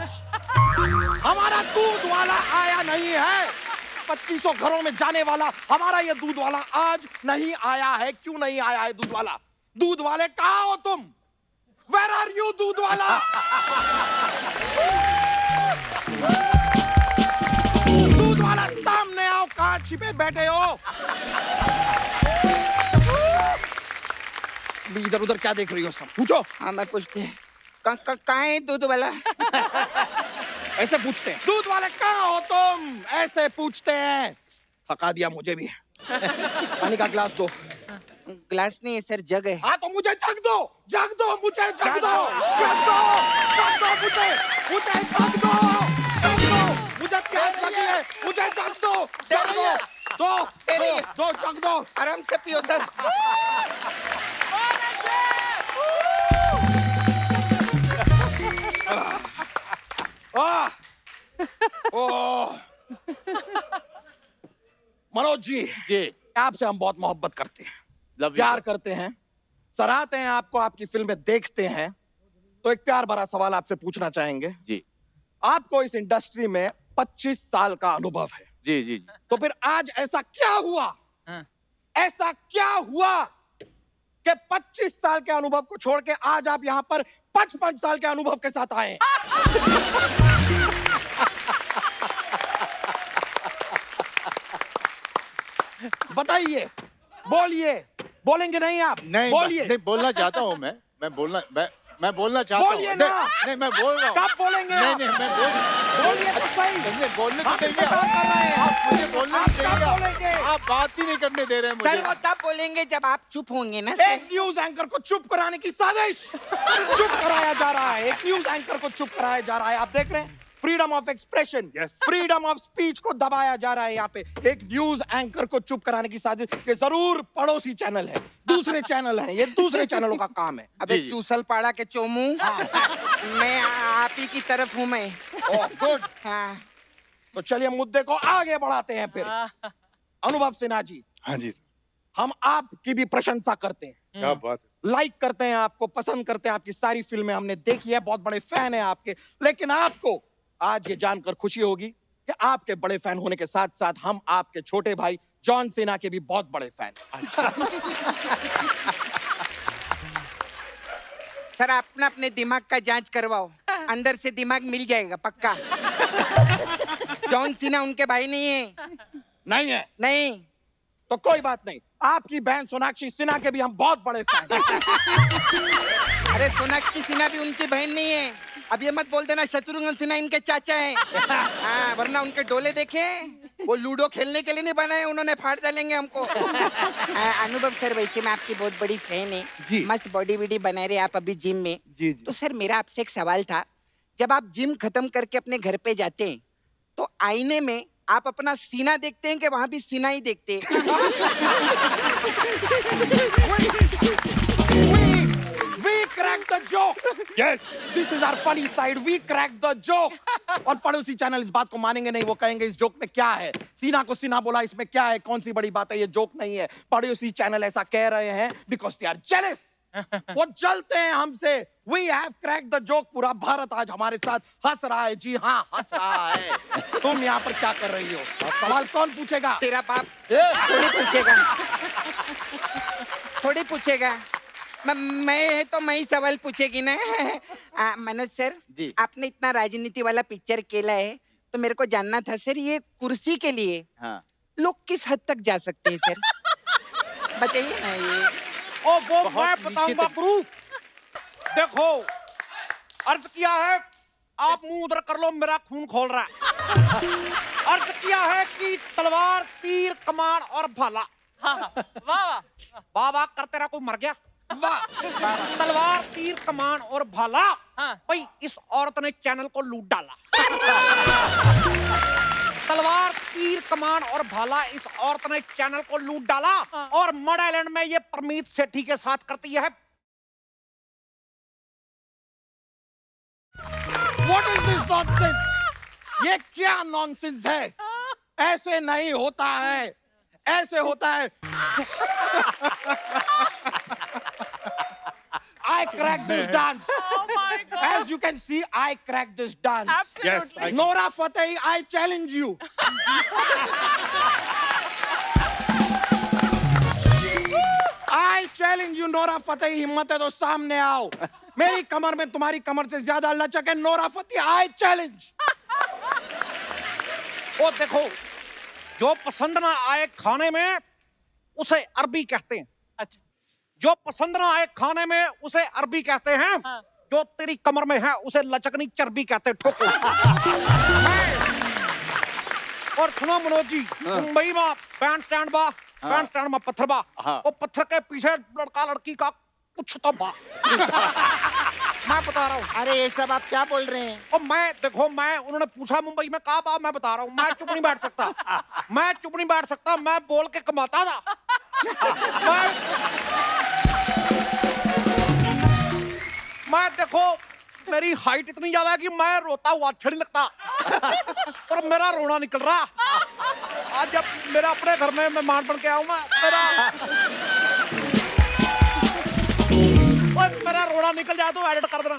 हमारा दूध वाला आया नहीं है। 2500 घरों में जाने वाला हमारा ये दूध वाला आज नहीं आया है। क्यों नहीं आया है दूध वाला? दूध वाले कहाँ हो तुम? Where are you दूध वाला? दूध वाला सामने आओ, कहाँ छिपे बैठे हो? इधर उधर क्या देख रही हो सब? पूछो। हाँ मैं पूछते हैं कहाँ है दूध वाला? ऐसे पूछते हैं, दूध वाले कहाँ हो तुम? ऐसे पूछते हैं। थका दिया मुझे भी। पानी का गिलास दो। ग्लास नहीं है सर, जग है। हाँ तो मुझे जग दो, जग दो, मुझे जग दो, जग दो, जग दो, मुझे जग दो, जग दो, मुझे प्यास लगी है, मुझे जग दो, जग दो, दो जग दो। आराम से पियो सर। आह! ओह! मनोज जी, जी आपसे हम बहुत मोहब्बत करते हैं, लव यू प्यार करते हैं, सराहते हैं आपको, आपकी फिल्में देखते हैं। तो एक प्यार भरा सवाल आपसे पूछना चाहेंगे। जी आपको इस इंडस्ट्री में 25 साल का अनुभव है, जी जी जी तो फिर आज ऐसा क्या हुआ, ऐसा क्या हुआ कि 25 साल के अनुभव को छोड़ के आज आप यहाँ पर 55 साल के अनुभव के साथ आए? बताइए, बोलिए, बोलेंगे नहीं आप? नहीं बोलिए, नहीं बोलना चाहता हूँ मैं बोलना चाहता हूँ। बोलिए ना। नहीं मैं बोल रहा हूँ। कब बोलेंगे नहीं आप? नहीं मैं बोल बोलिए तो सही। नहीं, बोलने तो आप देंगे इंतजार कर रहे हैं। आप मुझे बोलने आप तो कब देंगे बोलेंगे? आप बात ही नहीं करने दे रहे हैं सर मुझे। वो तब बोलेंगे जब आप चुप होंगे ना एक सर। न्यूज एंकर को चुप कराने की साजिश, चुप कराया जा रहा है, एक न्यूज एंकर को चुप कराया जा रहा है। आप देख रहे हैं, freedom of expression, Yes. Freedom of speech को दबाया जा रहा है यहाँ पे। एक न्यूज एंकर को चुप कराने की साजिश। ये जरूर पड़ोसी चैनल है, दूसरे चैनल है, ये दूसरे चैनलों का काम है। अबे जी। चूसल पाड़ा के चोमू, मैं आप ही की तरफ हूँ मैं। Oh good. हाँ तो चलिए मुद्दे को आगे बढ़ाते हैं फिर। अनुभव सिन्हा जी, हाँ जी सर, हम आपकी भी प्रशंसा करते हैं, क्या बात है। लाइक करते हैं, आपको पसंद करते हैं, आपकी सारी फिल्में हमने देखी है, बहुत बड़े फैन हैं आपके। लेकिन आपको आज ये जानकर खुशी होगी कि आपके बड़े फैन होने के साथ साथ हम आपके छोटे भाई जॉन सीना के भी बहुत बड़े फैन हैं। सर अपना अपने दिमाग का जांच करवाओ, अंदर से दिमाग मिल जाएगा पक्का। जॉन सीना उनके भाई नहीं है। नहीं है? नहीं तो कोई बात नहीं, आपकी बहन सोनाक्षी सिन्हा के भी हम बहुत बड़े फैन हैं। अरे सोनाक्षी सिन्हा भी उनकी बहन नहीं है। अब ये मत बोल देना शत्रुघ्न सिन्हा इनके चाचा हैं। हाँ, वरना उनके डोले देखे, वो लूडो खेलने के लिए नहीं बनाए, उन्होंने फाड़ डालेंगे हमको। अनुभव सर वैसे मैं आपकी बहुत बड़ी फैन है, जी। मस्त बॉडी वीडी बना रहे आप अभी जिम में। जी जी तो सर मेरा आपसे एक सवाल था, जब आप जिम खत्म करके अपने घर पे जाते हैं तो आईने में आप अपना सीना देखते हैं कि वहां भी सीना ही देखते हैं? We cracked the joke. Yes. This is our funny side. We cracked the joke. और पड़ोसी चैनल इस बात को मानेंगे नहीं, वो कहेंगे इस जोक में क्या है, सीना को सीना बोला, इसमें क्या है, कौन सी बड़ी बात है, ये जोक नहीं है। पड़ोसी चैनल ऐसा कह रहे हैं बिकॉज दे आर जेलस। वो जलते हैं हमसे। We have cracked the joke. पूरा भारत आज हमारे साथ हंस रहा है। जी हाँ, हंस रहा है। तुम यहाँ पर क्या कर रही हो? सवाल कौन पूछेगा? तेरा बाप थोड़ी पूछेगा, थोड़ी पूछेगा। मैं है तो मैं ही सवाल पूछेगी ना। मनोज सर जी। आपने इतना राजनीति वाला पिक्चर केला है, तो मेरे को जानना था सर, ये कुर्सी के लिए हाँ लोग किस हद तक जा सकते हैं सर? बताइए ना ये। ओ वो बहुत मैं नीचे बताऊंगा तक- गुरु। देखो, अर्ज किया है, आप मुंह उधर कर लो, मेरा खून खोल रहा है। अर्ज किया है कि तलवार, तीर, कमान और भाला। वाह वाह वाह करते रहा, कोई मर गया? वाह। तलवार, तीर, कमान और भाला। हाँ। भाई इस औरत ने चैनल को लूट डाला। तलवार, तीर, कमान और भाला, इस औरत ने चैनल को लूट डाला। और मड आइलैंड में ये परमीत सेठी के साथ करती है। What is this nonsense? ये क्या नॉनसेंस है? ऐसे नहीं होता है, ऐसे होता है। I cracked this dance. Oh my God. As you can see, I cracked this dance. Absolutely. Yes, I- Nora Fateh, I challenge you. I challenge you, Nora Fateh. हिम्मत है तो सामने आओ। मेरी कमर में तुम्हारी कमर से ज्यादा लचक है, नोरा फतेही। I challenge. ओ देखो, जो पसंद ना आए खाने में उसे अरबी कहते हैं। अच्छा। जो पसंद ना आए खाने में उसे अरबी कहते हैं। हाँ। जो तेरी कमर में है उसे लचकनी चर्बी कहते हैं। ठोको। और सुनो मनोज जी, मुंबई में बैंड स्टैंड बा, बैंड स्टैंड में पत्थर बा। हाँ। वो पत्थर के पीछे लड़का लड़की का कुछ तो बा। मैं बता रहा हूँ। अरे ये सब आप क्या बोल रहे हैं? और मैं देखो, मैं उन्होंने पूछा मुंबई में कहा बात, मैं बता रहा हूँ, मैं चुप नहीं बैठ सकता, मैं चुप नहीं बैठ सकता, मैं बोल के कमाता था। मैं देखो, मेरी हाइट इतनी ज्यादा है कि मैं रोता हुआ अच्छा नहीं लगता, और मेरा रोना निकल रहा। आज जब मेरा अपने घर में मेहमान बन के आऊँ मैं, मेरा रोना निकल जाए तो एडिट कर देना।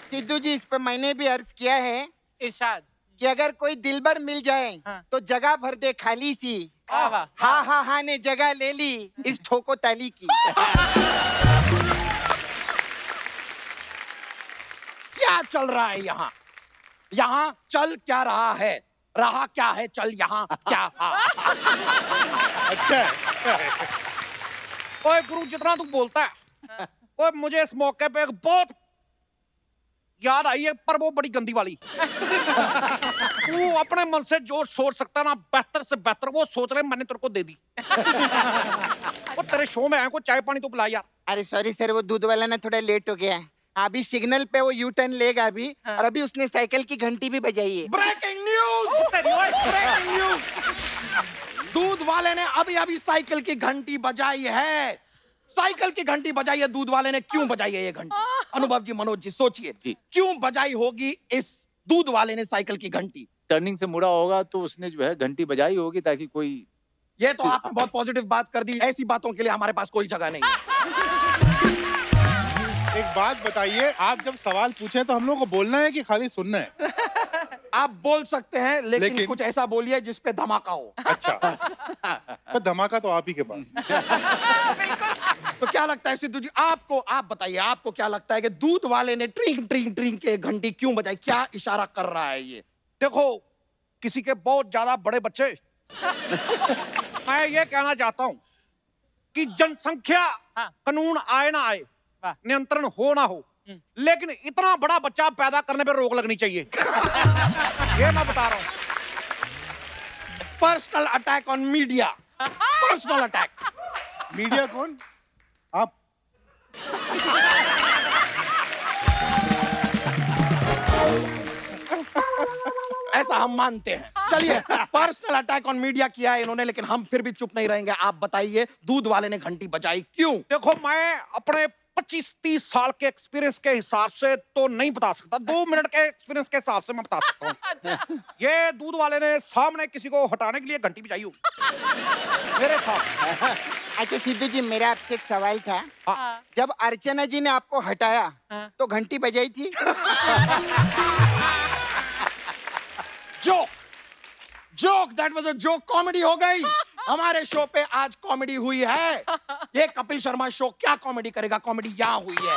सिद्धू जी, इस पे मैंने भी अर्ज किया है इरशाद कि अगर कोई दिलबर मिल जाए तो जगह भर दे खाली सी। हाँ ने जगह ले ली इस ठोको ताली की। क्या चल रहा है यहाँ? यहाँ चल क्या रहा है? रहा क्या है? चल यहाँ क्या? अच्छा है। ओए गुरु, जितना तू बोलता है, ओए मुझे इस मौके पे एक बहुत याद आई है, पर वो बड़ी गंदी वाली। तू अपने मन से जो सोच सकता ना बेहतर से बेहतर वो सोच ले, मैंने तेरे को दे दी। वो तेरे शो में आए को चाय पानी तो पिला यार। अरे सॉरी सर, वो दूध वाला ना थोड़ा लेट हो गया है। अभी सिग्नल पे वो यू टर्न लेगा अभी, और अभी उसने साइकिल की घंटी भी बजाई है। Breaking news! Breaking news! दूध वाले ने अभी अभी साइकिल की घंटी बजाई है। साइकिल की घंटी बजाई है दूध वाले ने। क्यों बजाई है ये घंटी? अनुभव जी, मनोज जी, सोचिए क्यों बजाई होगी इस दूध वाले ने साइकिल की घंटी? टर्निंग से मुड़ा होगा तो उसने जो है घंटी बजाई होगी ताकि कोई। ये तो आपने बहुत पॉजिटिव बात कर दी। ऐसी बातों के लिए हमारे पास कोई जगह नहीं है। एक बात बताइए, आप जब सवाल पूछे तो हम लोग को बोलना है कि खाली सुनना है? आप बोल सकते हैं, लेकिन कुछ ऐसा बोलिए जिसपे धमाका हो। अच्छा, पर धमाका तो आप ही के पास। तो क्या लगता है सिद्धू जी, आपको, आप बताइए, आपको क्या लगता है कि दूध वाले ने ट्रिंग ट्रिंग ट्रिंग के घंटी क्यों बजाई? क्या इशारा कर रहा है ये? देखो, किसी के बहुत ज्यादा बड़े बच्चे मैं ये कहना चाहता हूं कि जनसंख्या कानून आए ना आए, नियंत्रण हो ना हो, लेकिन इतना बड़ा बच्चा पैदा करने पर रोक लगनी चाहिए। ये मैं बता रहा हूं। Personal attack on media. Personal attack. Media कौन? आप? ऐसा हम मानते हैं। चलिए, पर्सनल अटैक ऑन मीडिया किया है इन्होंने, लेकिन हम फिर भी चुप नहीं रहेंगे। आप बताइए, दूध वाले ने घंटी बजाई क्यों? देखो, मैं अपने 25-30 साल के एक्सपीरियंस के हिसाब से तो नहीं बता सकता, 2 मिनट के एक्सपीरियंस के हिसाब से मैं बता सकता हूँ। ये दूध वाले ने सामने किसी को हटाने के लिए घंटी बजाई होगी मेरे साथ। अच्छा सिद्धू जी, मेरा आपसे एक सवाल था। जब अर्चना जी ने आपको हटाया तो घंटी बजाई थी? Joke, that was a joke. Comedy हो गई। हमारे शो पे आज कॉमेडी हुई है। ये कपिल शर्मा शो क्या कॉमेडी करेगा? कॉमेडी यहाँ हुई है।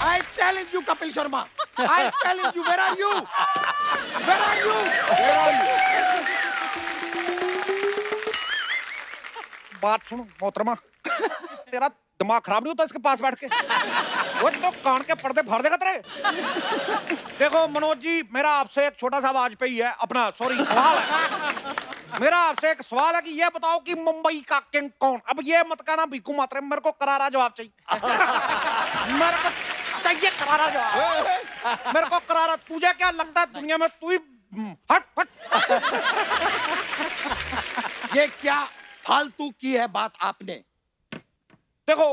I challenge you Kapil Sharma, I challenge you. Where are you? Where are you? Where are you? बात सुनो मोहतरमा, तेरा दिमाग खराब नहीं होता इसके पास बैठ के? वो तो कान के पर्दे फाड़ देगा तेरे। देखो मनोज जी, मेरा आपसे एक छोटा सा वाजपेयी है अपना, सॉरी, सवाल है। मेरा आपसे एक सवाल है कि ये बताओ कि मुंबई का किंग कौन? अब ये मत कहना भीखू मात्रे, मेरे को करारा जवाब चाहिए। मेरे को चाहिए करारा जवाब। मेरे को करारा। तुझे क्या लगता है दुनिया में तू ही? हट हट। ये क्या फालतू की है बात आपने? देखो,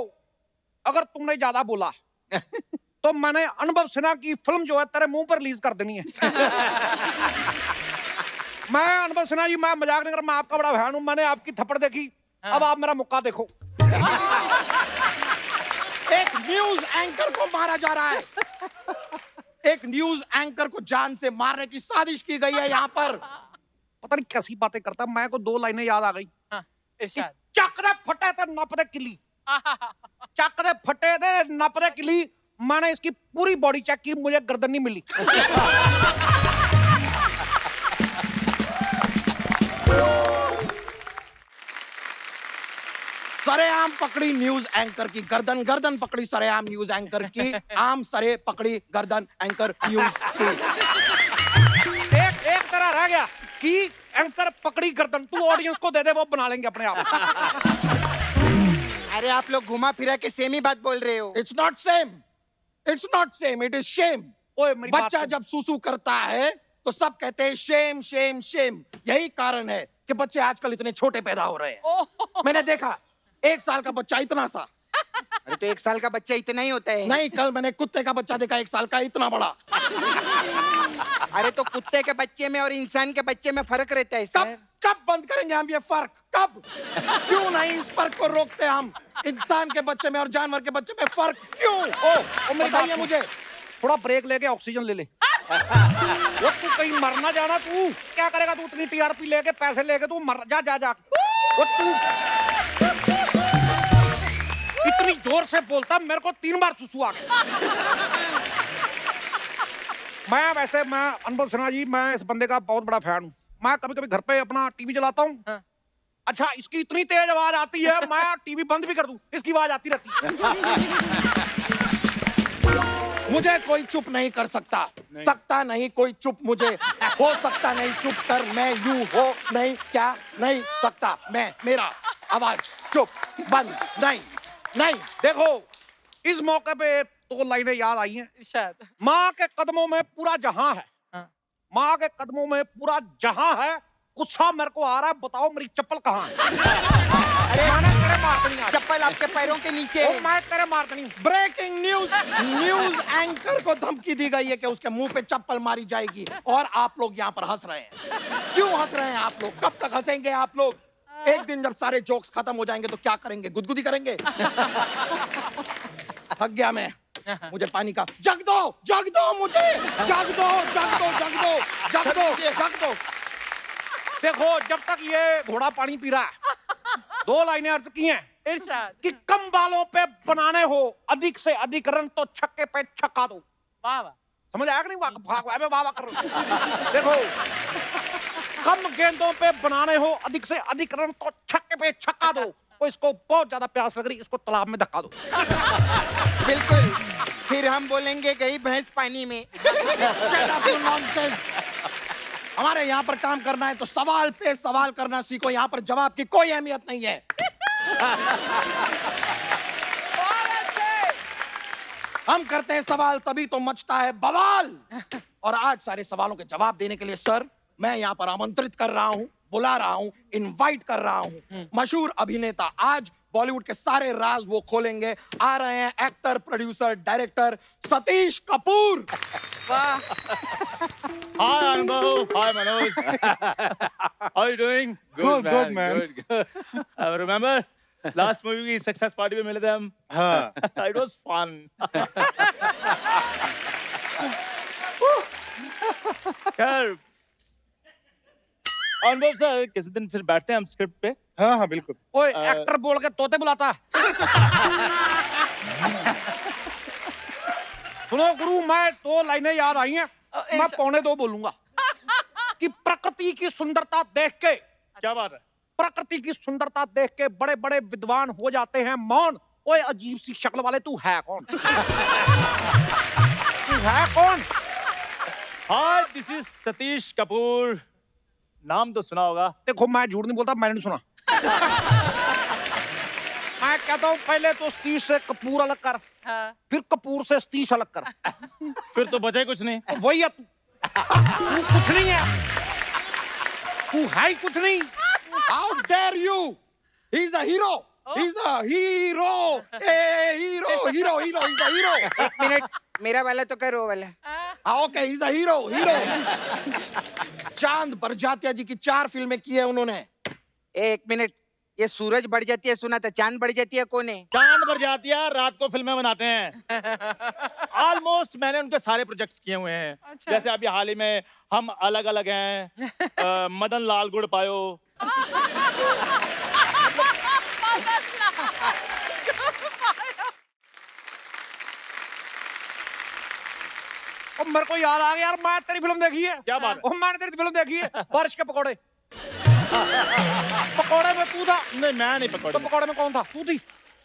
अगर तुमने ज्यादा बोला तो मैंने अनुभव सिन्हा की फिल्म जो है तेरे मुंह पर रिलीज कर देनी है। मैं अनुभव सिन्हा जी, मैं मजाक नहीं कर रहा, मैं आपका बड़ा फैन हूं। मैंने आपकी थप्पड़ देखी, अब आप मेरा मुक्का देखो। एक न्यूज एंकर को मारा जा रहा है। एक न्यूज एंकर को जान से मारने की साजिश की गई है यहाँ पर। पता नहीं कैसी बातें करता। मैं को 2 लाइनें याद आ गई। चक दे फटे ते नप दे किली। चक दे फटे ते नप दे किली। मैंने इसकी पूरी बॉडी चेक की, मुझे गर्दन नहीं मिली। सरेआम पकड़ी न्यूज एंकर की गर्दन, गर्दन पकड़ी सरेआम न्यूज एंकर की, आम सरे पकड़ी गर्दन एंकर न्यूज की। एक तरह रह गया कि एंकर पकड़ी गर्दन। तू ऑडियंस को दे दे, वो बना लेंगे अपने आप। अरे आप लोग घुमा फिरा के सेम ही बात बोल रहे हो। It's not same, it's not same, it is shame. ओए मेरी बात बच्चा सुन। जब सूसू करता है तो सब कहते हैं शेम शेम शेम। यही कारण है कि बच्चे आजकल इतने छोटे पैदा हो रहे हैं। मैंने देखा 1 साल का बच्चा इतना सा। अरे तो 1 साल का बच्चा इतना ही होता है। नहीं, कल मैंने कुत्ते का बच्चा देखा 1 साल का, इतना बड़ा। अरे तो कुत्ते के बच्चे में और इंसान के बच्चे में फर्क रहता है कब सर। कब बंद करेंगे हम ये फर्क? कब? क्यों नहीं इस फर्क को रोकते हम? इंसान के बच्चे में और जानवर के बच्चे में फर्क क्यों? ओ मेरी बताइए बात मुझे। थोड़ा ब्रेक लेके ऑक्सीजन ले ले। वो तू कहीं मरना जाना, तू क्या करेगा? तू इतनी टीआरपी लेके पैसे लेके तू मर जा जा जा। वो तू इतनी जोर से बोलता, मेरे को 3 बार सुसु आ गया। मैं अनुभव सिन्हा जी, मैं इस बंदे का बहुत बड़ा फैन हूँ। मैं कभी कभी घर पे अपना टीवी चलाता हूँ। अच्छा, इसकी इतनी तेज आवाज आती है, मैं टीवी बंद भी कर दूं, इसकी आवाज आती रहती है। मुझे कोई चुप नहीं कर सकता। सकता नहीं कोई चुप मुझे। हो सकता नहीं चुप कर, मैं यूं हो नहीं क्या नहीं सकता मैं। मेरा आवाज चुप बंद नहीं नहीं। देखो, इस मौके पे 2 लाइनें याद आई हैं। इरशाद। माँ के कदमों में पूरा जहां है। माँ के कदमों में पूरा जहां है। गुस्सा मेरे को आ रहा है, बताओ मेरी चप्पल कहाँ है? अरे मैंने तेरे मार देनी आज। चप्पल आपके पैरों के नीचे ओ, है। मैं तेरे मार देनी। ब्रेकिंग न्यूज, न्यूज एंकर को धमकी दी गई है कि उसके मुंह पे चप्पल मारी जाएगी और आप लोग यहाँ पर हंस रहे हैं। क्यों हंस रहे हैं आप लोग? कब तक हंसेंगे आप लोग? एक दिन जब सारे जोक्स खत्म हो जाएंगे तो क्या करेंगे? गुदगुदी करेंगे? थक गया मैं, मुझे पानी का जग दो, जग दो मुझे, जग दो, जग दो, जग दो, जग दो, जग दो। देखो, जब तक ये घोड़ा पानी पी रहा है, 2 लाइनें अर्ज की हैं इरशाद। कि कम बालों पे बनाने हो अधिक से अधिक रन तो छक्के पे छक्का दो। वाह वाह। समझ आया कि नहीं? मैं वाह वाह कर रहा हूं। देखो, कम गेंदों पे बनाने हो अधिक से अधिक रन तो छक्के पे छक्का दो। तो इसको बहुत ज्यादा प्यास लग रही, इसको तालाब में धक्का दो। बिल्कुल। फिर हम बोलेंगे गई भैंस पानी में। Shut up, you nonsense! हमारे यहाँ पर काम करना है तो सवाल पे सवाल करना सीखो। यहाँ पर जवाब की कोई अहमियत नहीं है। हम करते हैं सवाल तभी तो मचता है बवाल। और आज सारे सवालों के जवाब देने के लिए सर मैं यहाँ पर आमंत्रित कर रहा हूँ, बुला रहा हूँ, इनवाइट कर रहा हूँ मशहूर अभिनेता। आज बॉलीवुड के सारे राज वो खोलेंगे। आ रहे हैं actor, producer, director Satish Kapoor. वाह। Hi Anubhav, hi Manoj. How are you doing? Good, man. Good. Remember last movie की success party में मिले थे हम? हाँ, It was fun. यार अनुभव सर, किसी दिन फिर बैठते हैं हम स्क्रिप्ट पे। हाँ, हाँ, बिल्कुल। ओए, एक्टर बोल के तोते बुलाता है। सुनो गुरु, मैं 2 लाइनें याद आई हैं, मैं 1:45 बोलूंगा कि प्रकृति की सुंदरता देख के, क्या बात है? प्रकृति की सुंदरता देख के बड़े बड़े विद्वान हो जाते हैं मौन। ओए, अजीब सी शक्ल वाले, तू है कौन? तू है कौन? Hi, this is Satish Kapoor. नाम तो सुना होगा। देखो, मैं झूठ नहीं बोलता, मैंने नहीं सुना। मैं कहता हूँ पहले तो सतीश से कपूर अलग कर, फिर कपूर से सतीश अलग कर। फिर तो बचा ही कुछ नहीं। तो वही है तू। तू कुछ नहीं है, तू है ही कुछ नहीं। How dare you? He's a hero. He's a hero. Hey, hero, hero, hero, he's a hero. 1 minute, मेरा वाला तो करो वाला। Okay, he's a hero, hero. चांद बरजातिया जी की 4 फिल्में की है उन्होंने। 1 मिनट, ये सूरज बढ़ जाती है सुना था, चांद बढ़ जाती है कौन है? चांद भर जाती है, रात को फिल्में बनाते हैं। ऑलमोस्ट मैंने उनके सारे प्रोजेक्ट्स किए हुए हैं। अच्छा। जैसे अभी हाल ही में हम अलग अलग हैं, मदन लाल गुड़ पायो। और मेरे को याद आ गया यार, मैं तेरी फिल्म देखी है। क्या बात है? और मैंने तेरी फिल्म देखी है, बारिश के पकौड़े। पकौड़े में तू था? नहीं, मैं नहीं तो पकौड़े। पकौड़े में कौन था? तू थी।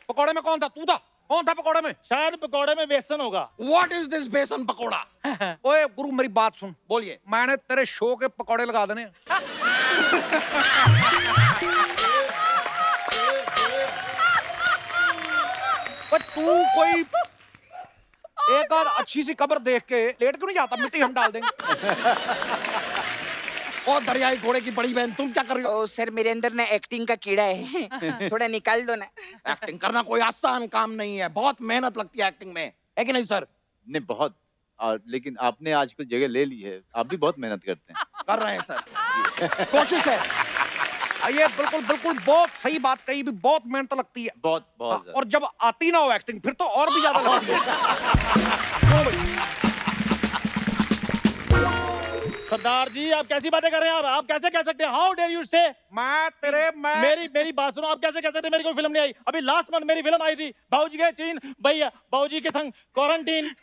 पकौड़े में कौन था? तू था। कौन था पकौड़े में? शायद पकौड़े में बेसन होगा। What is this बेसन पकोड़ा? ओए गुरु, मेरी बात सुन। बोलिए। मैंने तेरे शो के पकौड़े लगा देने हैं। पर तू कोई एक और अच्छी सी कब्र देख के लेट क्यों नहीं जाता? मिट्टी हम डाल देंगे। और दरियाई घोड़े की बड़ी बहन, तुम क्या कर रही हो? ओ सर, मेरे अंदर ना एक्टिंग का कीड़ा है। थोड़ा निकाल दो ना। एक्टिंग करना कोई आसान काम नहीं है, बहुत मेहनत लगती है एक्टिंग में, है कि नहीं सर? नहीं बहुत, और लेकिन आपने आजकल जगह ले ली है, आप भी बहुत मेहनत करते हैं। कर रहे हैं सर, कोशिश है। ये बिल्कुल बिल्कुल बहुत सही बात कही, भी बहुत मेहनत लगती है। बहुत बहुत और जब आती ना हो एक्टिंग, फिर तो और भी ज्यादा लगती है। सरदार जी, आप कैसी बातें कर रहे हैं? आप कैसे कह सकते हैं? हाउ डेयर यू से? मेरी बात सुनो, आप कैसे कह सकते हैं मेरी कोई फिल्म नहीं आई? अभी लास्ट मंथ मेरी फिल्म आई थी, बाबूजी गए चीन, भैया बाबूजी के संग क्वारंटीन।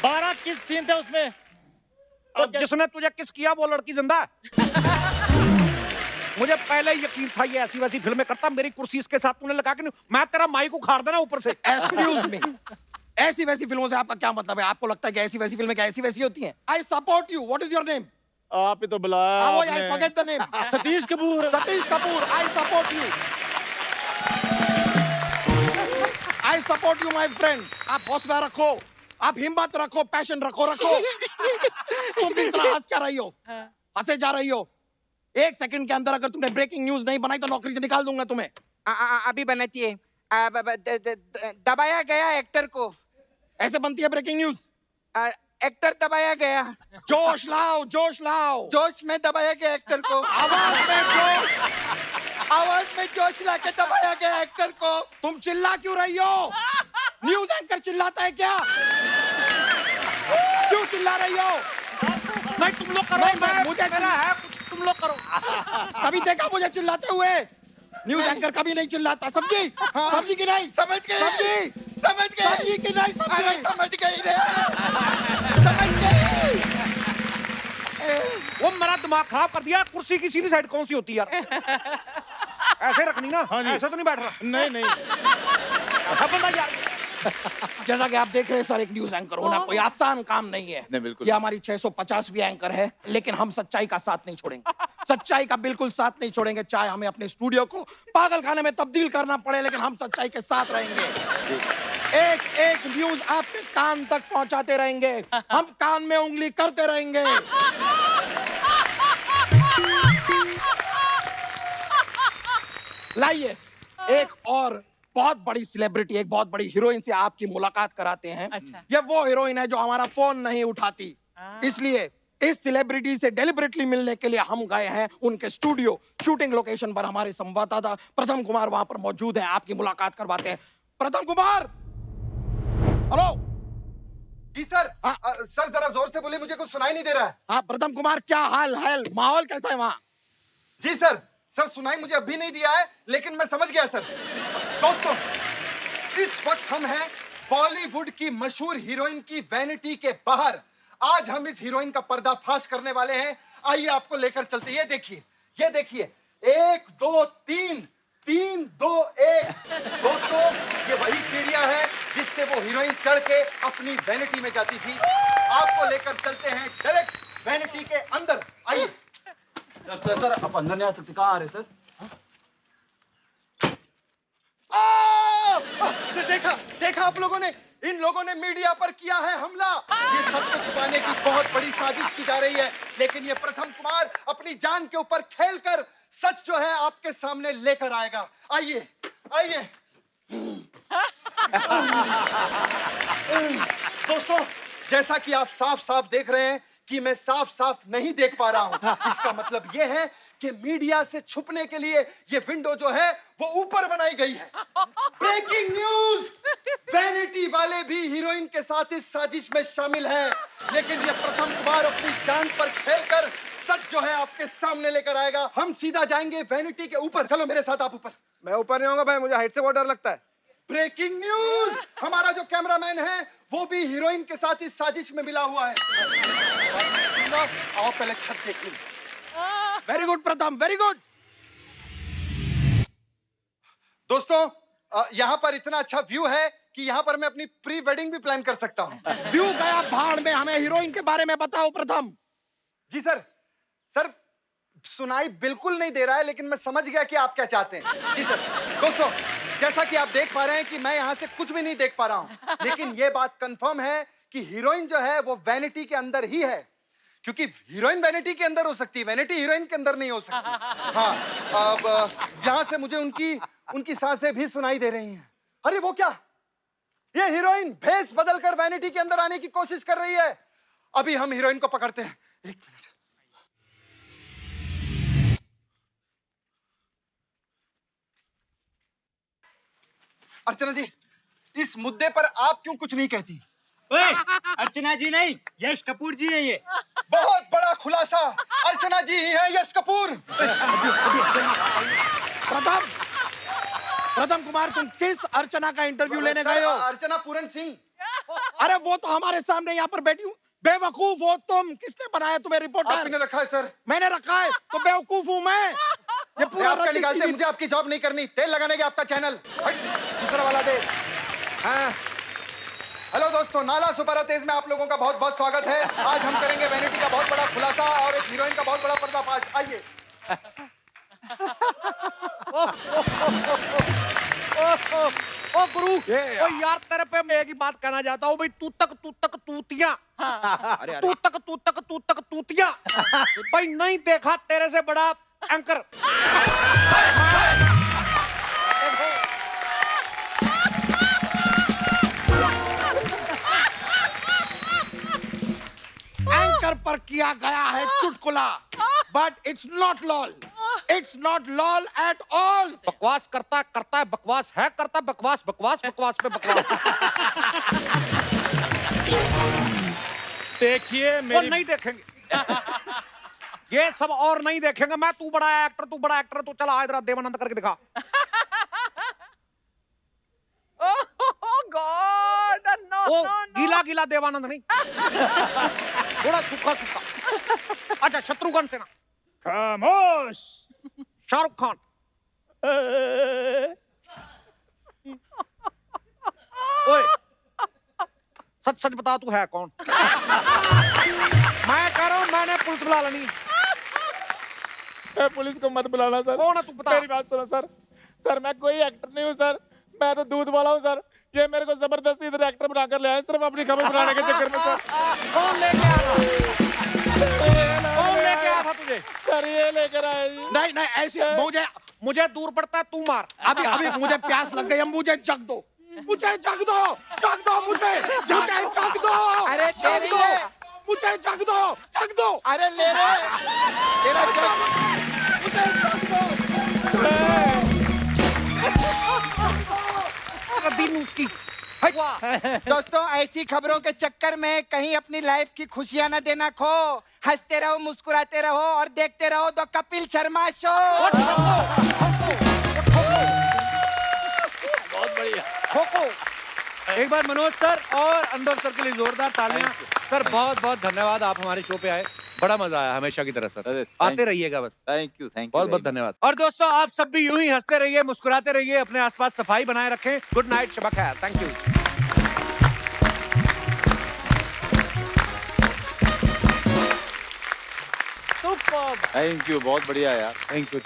12 किस सीन थे उसमें? तो जिसने तुझे किस किया वो लड़की जिंदा है। मुझे पहले ही यकीन था ये ऐसी वैसी फिल्में करता। मेरी कुर्सी इसके साथ तूने लगा के नहीं, मैं तेरा माई को उखाड़ देना ऊपर से। एक्सक्यूज मी, ऐसी वैसी फिल्मों से आपका क्या मतलब है? आपको लगता है कि ऐसी वैसी फिल्में क्या ऐसी वैसी होती हैं? I support you. What is your name? आप ही तो बुलाया आई आपने। Forget the name. Satish Kapoor. Satish Kapoor, I support you. I support you my friend. आप हौसला रखो, आप हिम्मत रखो, पैशन रखो। तुम भी इतना हंस क्या रही हो? हंसे जा रही हो। एक सेकंड के अंदर अगर तुमने ब्रेकिंग न्यूज नहीं बनाई तो नौकरी से निकाल दूंगा तुम्हें। अभी बनाती है। दबाया गया एक्टर को। ऐसे बनती है ब्रेकिंग न्यूज। एक्टर दबाया गया। जोश लाओ, जोश लाओ। जोश में दबाया गया एक्टर को। आवाज में जोश ला के दबाया गया एक्टर को। तुम चिल्ला क्यों रही हो? न्यूज एंकर चिल्लाता है क्या? क्यों चिल्ला रही हो? नहीं तुम लोग करो, मुझे मेरा है, तुम लोग करो। कभी देखा मुझे चिल्लाते हुए? न्यूज एंकर कभी नहीं चिल्लाता, समझी? समझी कि नहीं? समझ गए, समझ गए, समझी कि नहीं? अरे समझी? समझ गई रे, समझ गई। वो मेरा दिमाग खराब कर दिया। कुर्सी की सीधी साइड कौन सी होती है यार? ऐसे रखनी ना। हाँ जी। ऐसे तो नहीं बैठ रहा। नहीं बंदा यार। जैसा कि आप देख रहे हैं सर, एक न्यूज एंकर होना कोई आसान काम नहीं है। नहीं, बिल्कुल। ये हमारी 650वीं एंकर है, लेकिन हम सच्चाई का साथ नहीं छोड़ेंगे। सच्चाई का बिल्कुल साथ नहीं छोड़ेंगे, चाहे हमें अपने स्टूडियो को पागल खाने में तब्दील करना पड़े, लेकिन हम सच्चाई के साथ रहेंगे। एक एक न्यूज आपके कान तक पहुंचाते रहेंगे, हम कान में उंगली करते रहेंगे। लाइए एक और बहुत बड़ी सेलिब्रिटी, एक बहुत बड़ी हीरोइन से आपकी मुलाकात कराते हैं। अच्छा। ये वो हीरोइन है जो हमारा फोन नहीं उठाती, इसलिए इस सेलिब्रिटी से डेलिबरेटली मिलने के लिए हम गए हैं उनके स्टूडियो शूटिंग लोकेशन पर। हमारे संवाददाता प्रथम कुमार वहां पर मौजूद हैं, आपकी मुलाकात करवाते हैं। प्रथम कुमार, हेलो। जी सर। सर जरा जोर से बोले, मुझे कुछ सुनाई नहीं दे रहा है। हाँ प्रथम कुमार, क्या हाल है? माहौल कैसा है वहाँ? जी सर। सर सुनाई मुझे अभी नहीं दिया है, लेकिन मैं समझ गया सर। दोस्तों, इस वक्त हम हैं बॉलीवुड की मशहूर हीरोइन की वैनिटी के बाहर। आज हम इस हीरोइन का पर्दाफाश करने वाले हैं। आइए आपको लेकर चलते हैं। ये देखिए 1 2 3 3 2 1। दोस्तों, ये वही सीढ़ियां हैं जिससे वो हीरोइन चढ़ के अपनी वैनिटी में जाती थी। आपको लेकर चलते हैं डायरेक्ट वैनिटी के अंदर। आइए। सर आप अंदर नहीं आ सकते। कहाँ आ रहे सर? देखा आप लोगों ने? इन लोगों ने मीडिया पर किया है हमला। ये सच को छुपाने की बहुत बड़ी साजिश की जा रही है, लेकिन ये प्रथम कुमार अपनी जान के ऊपर खेलकर सच जो है आपके सामने लेकर आएगा। आइए आइए। दोस्तों, जैसा कि आप साफ साफ देख रहे हैं कि मैं साफ साफ नहीं देख पा रहा हूं। इसका मतलब यह है कि मीडिया से छुपने के लिए ये विंडो जो है वो ऊपर बनाई गई है। ब्रेकिंग न्यूज, वैनिटी वाले भी हीरोइन के साथ इस साजिश में शामिल हैं, लेकिन ये प्रथम कुमार अपनी जान पर खेलकर सच जो है आपके सामने लेकर आएगा। हम सीधा जाएंगे वैनिटी के ऊपर। चलो मेरे साथ आप ऊपर। मैं ऊपर नहीं होगा भाई, मुझे हाइट से बहुत डर लगता है। ब्रेकिंग न्यूज, हमारा जो कैमरामैन है वो भी हीरोइन के साथ इस साजिश में मिला हुआ है। आओ पहले छत देख लो। वेरी गुड प्रथम, वेरी गुड। दोस्तों, यहाँ पर इतना अच्छा व्यू है कि यहाँ पर मैं अपनी प्री वेडिंग भी प्लान कर सकता हूँ। व्यू गया भाड़ में, हमें हीरोइन के बारे में बताओ प्रथम। जी सर। सर, सुनाई बिल्कुल नहीं दे रहा है, लेकिन मैं समझ गया कि आप क्या चाहते हैं। जी सर। दोस्तों, जैसा कि आप देख पा रहे हैं कि मैं यहाँ से कुछ भी नहीं देख पा रहा हूँ, लेकिन ये बात कंफर्म है कि हीरोइन जो है वो वैनिटी के अंदर ही है, क्योंकि हीरोइन वैनिटी के अंदर हो सकती है, वैनिटी हीरोइन के अंदर नहीं हो सकती। हाँ, अब यहाँ से मुझे उनकी सांसें भी सुनाई दे रही हैं। अरे वो क्या, ये हीरोइन भेष बदलकर वैनिटी के अंदर आने की कोशिश कर रही है। अभी हम हीरोइन को पकड़ते हैं। एक मिनट। अर्चना जी, इस मुद्दे पर आप क्यों कुछ नहीं कहती? अर्चना जी नहीं, यश कपूर जी है ये। बहुत बड़ा खुलासा, अर्चना जी ही हैं यश कपूर। प्रथम कुमार, तुम किस अर्चना का इंटरव्यू लेने गए हो? अर्चना पूरन सिंह। अरे वो तो हमारे सामने यहाँ पर बैठी हूँ। बेवकूफ हो तुम, किसने बनाया तुम्हें रिपोर्टर? आपने रखा है सर। मैंने रखा है तो बेवकूफ हूँ मैं। ये पूरा आपका निकालते, मुझे आपकी जॉब नहीं करनी। तेल लगाने के आपका चैनल हट, दूसरा वाला दे। हाँ। हेलो दोस्तों, नाला सुपर तेज में आप लोगों का बहुत बहुत स्वागत है। आज हम करेंगे वैनिटी का बहुत बड़ा खुलासा और एक हीरोइन का बहुत बड़ा पर्दाफाश। आइए। ओ गुरु, ओ यार तेरे पे मैं एक ही बात कहना चाहता हूँ भाई, तू तक तूतिया, तू तक तूतिया भाई, नहीं देखा तेरे से बड़ा एंकर। एंकर पर किया गया है चुटकुला, but it's not lol, it's not lol at all. बकवास करता है, बकवास है करता, बकवास पे बकवास। देखिए वो नहीं देखेंगे। ये सब और नहीं देखेंगे। मैं, तू बड़ा एक्टर, तू चला इधर देवानंद करके दिखा। Oh God! No, ओ no, no. गीला देवानंद नहीं, थोड़ा सूखा। अच्छा, शत्रुघ्न सिन्हा, खामोश। शाहरुख खान, ओए सच बता तू है कौन? मैं कह रहा हूँ, मैंने पुलिस बुला लेनी। पुलिस को मत बुलाना सर। कौन है तू, बता। मेरी बात सुनो सर। सर मैं कोई एक्टर नहीं हूँ सर, मैं तो दूध वाला हूँ सर। ये मेरे को जबरदस्ती इधर एक्टर बनाकर ले आए सिर्फ अपनी खबर बनाने के चक्कर में सर। कौन लेके आया था तुझे? सर ये लेकर आए। नहीं ऐसे मुझे दूर पड़ता है, तू मार। अभी मुझे प्यास लग गई है, मुझे जग दो। मुझे जग दो। अरे दे रही है, मुझे जग दो। अरे ले रहे तेरा जग, मुझे जग दो। दिन उसकी। दोस्तों, ऐसी खबरों के चक्कर में कहीं अपनी लाइफ की खुशियां न देना खो। हंसते रहो, मुस्कुराते रहो और देखते रहो द कपिल शर्मा शो। बहुत बढ़िया। खोखो। एक बार मनोज सर और अंदर सर के लिए जोरदार तालियां। सर बहुत बहुत धन्यवाद, आप हमारे शो पे आए, बड़ा मजा आया हमेशा की तरह सर। आते रहिएगा बस। थैंक यू बहुत बहुत धन्यवाद। और दोस्तों, आप सब भी यूं ही हंसते रहिए, मुस्कुराते रहिए, अपने आसपास सफाई बनाए रखें। गुड नाइट, शबा खैर। Thank you. थैंक यू, बहुत बढ़िया यार। Thank you.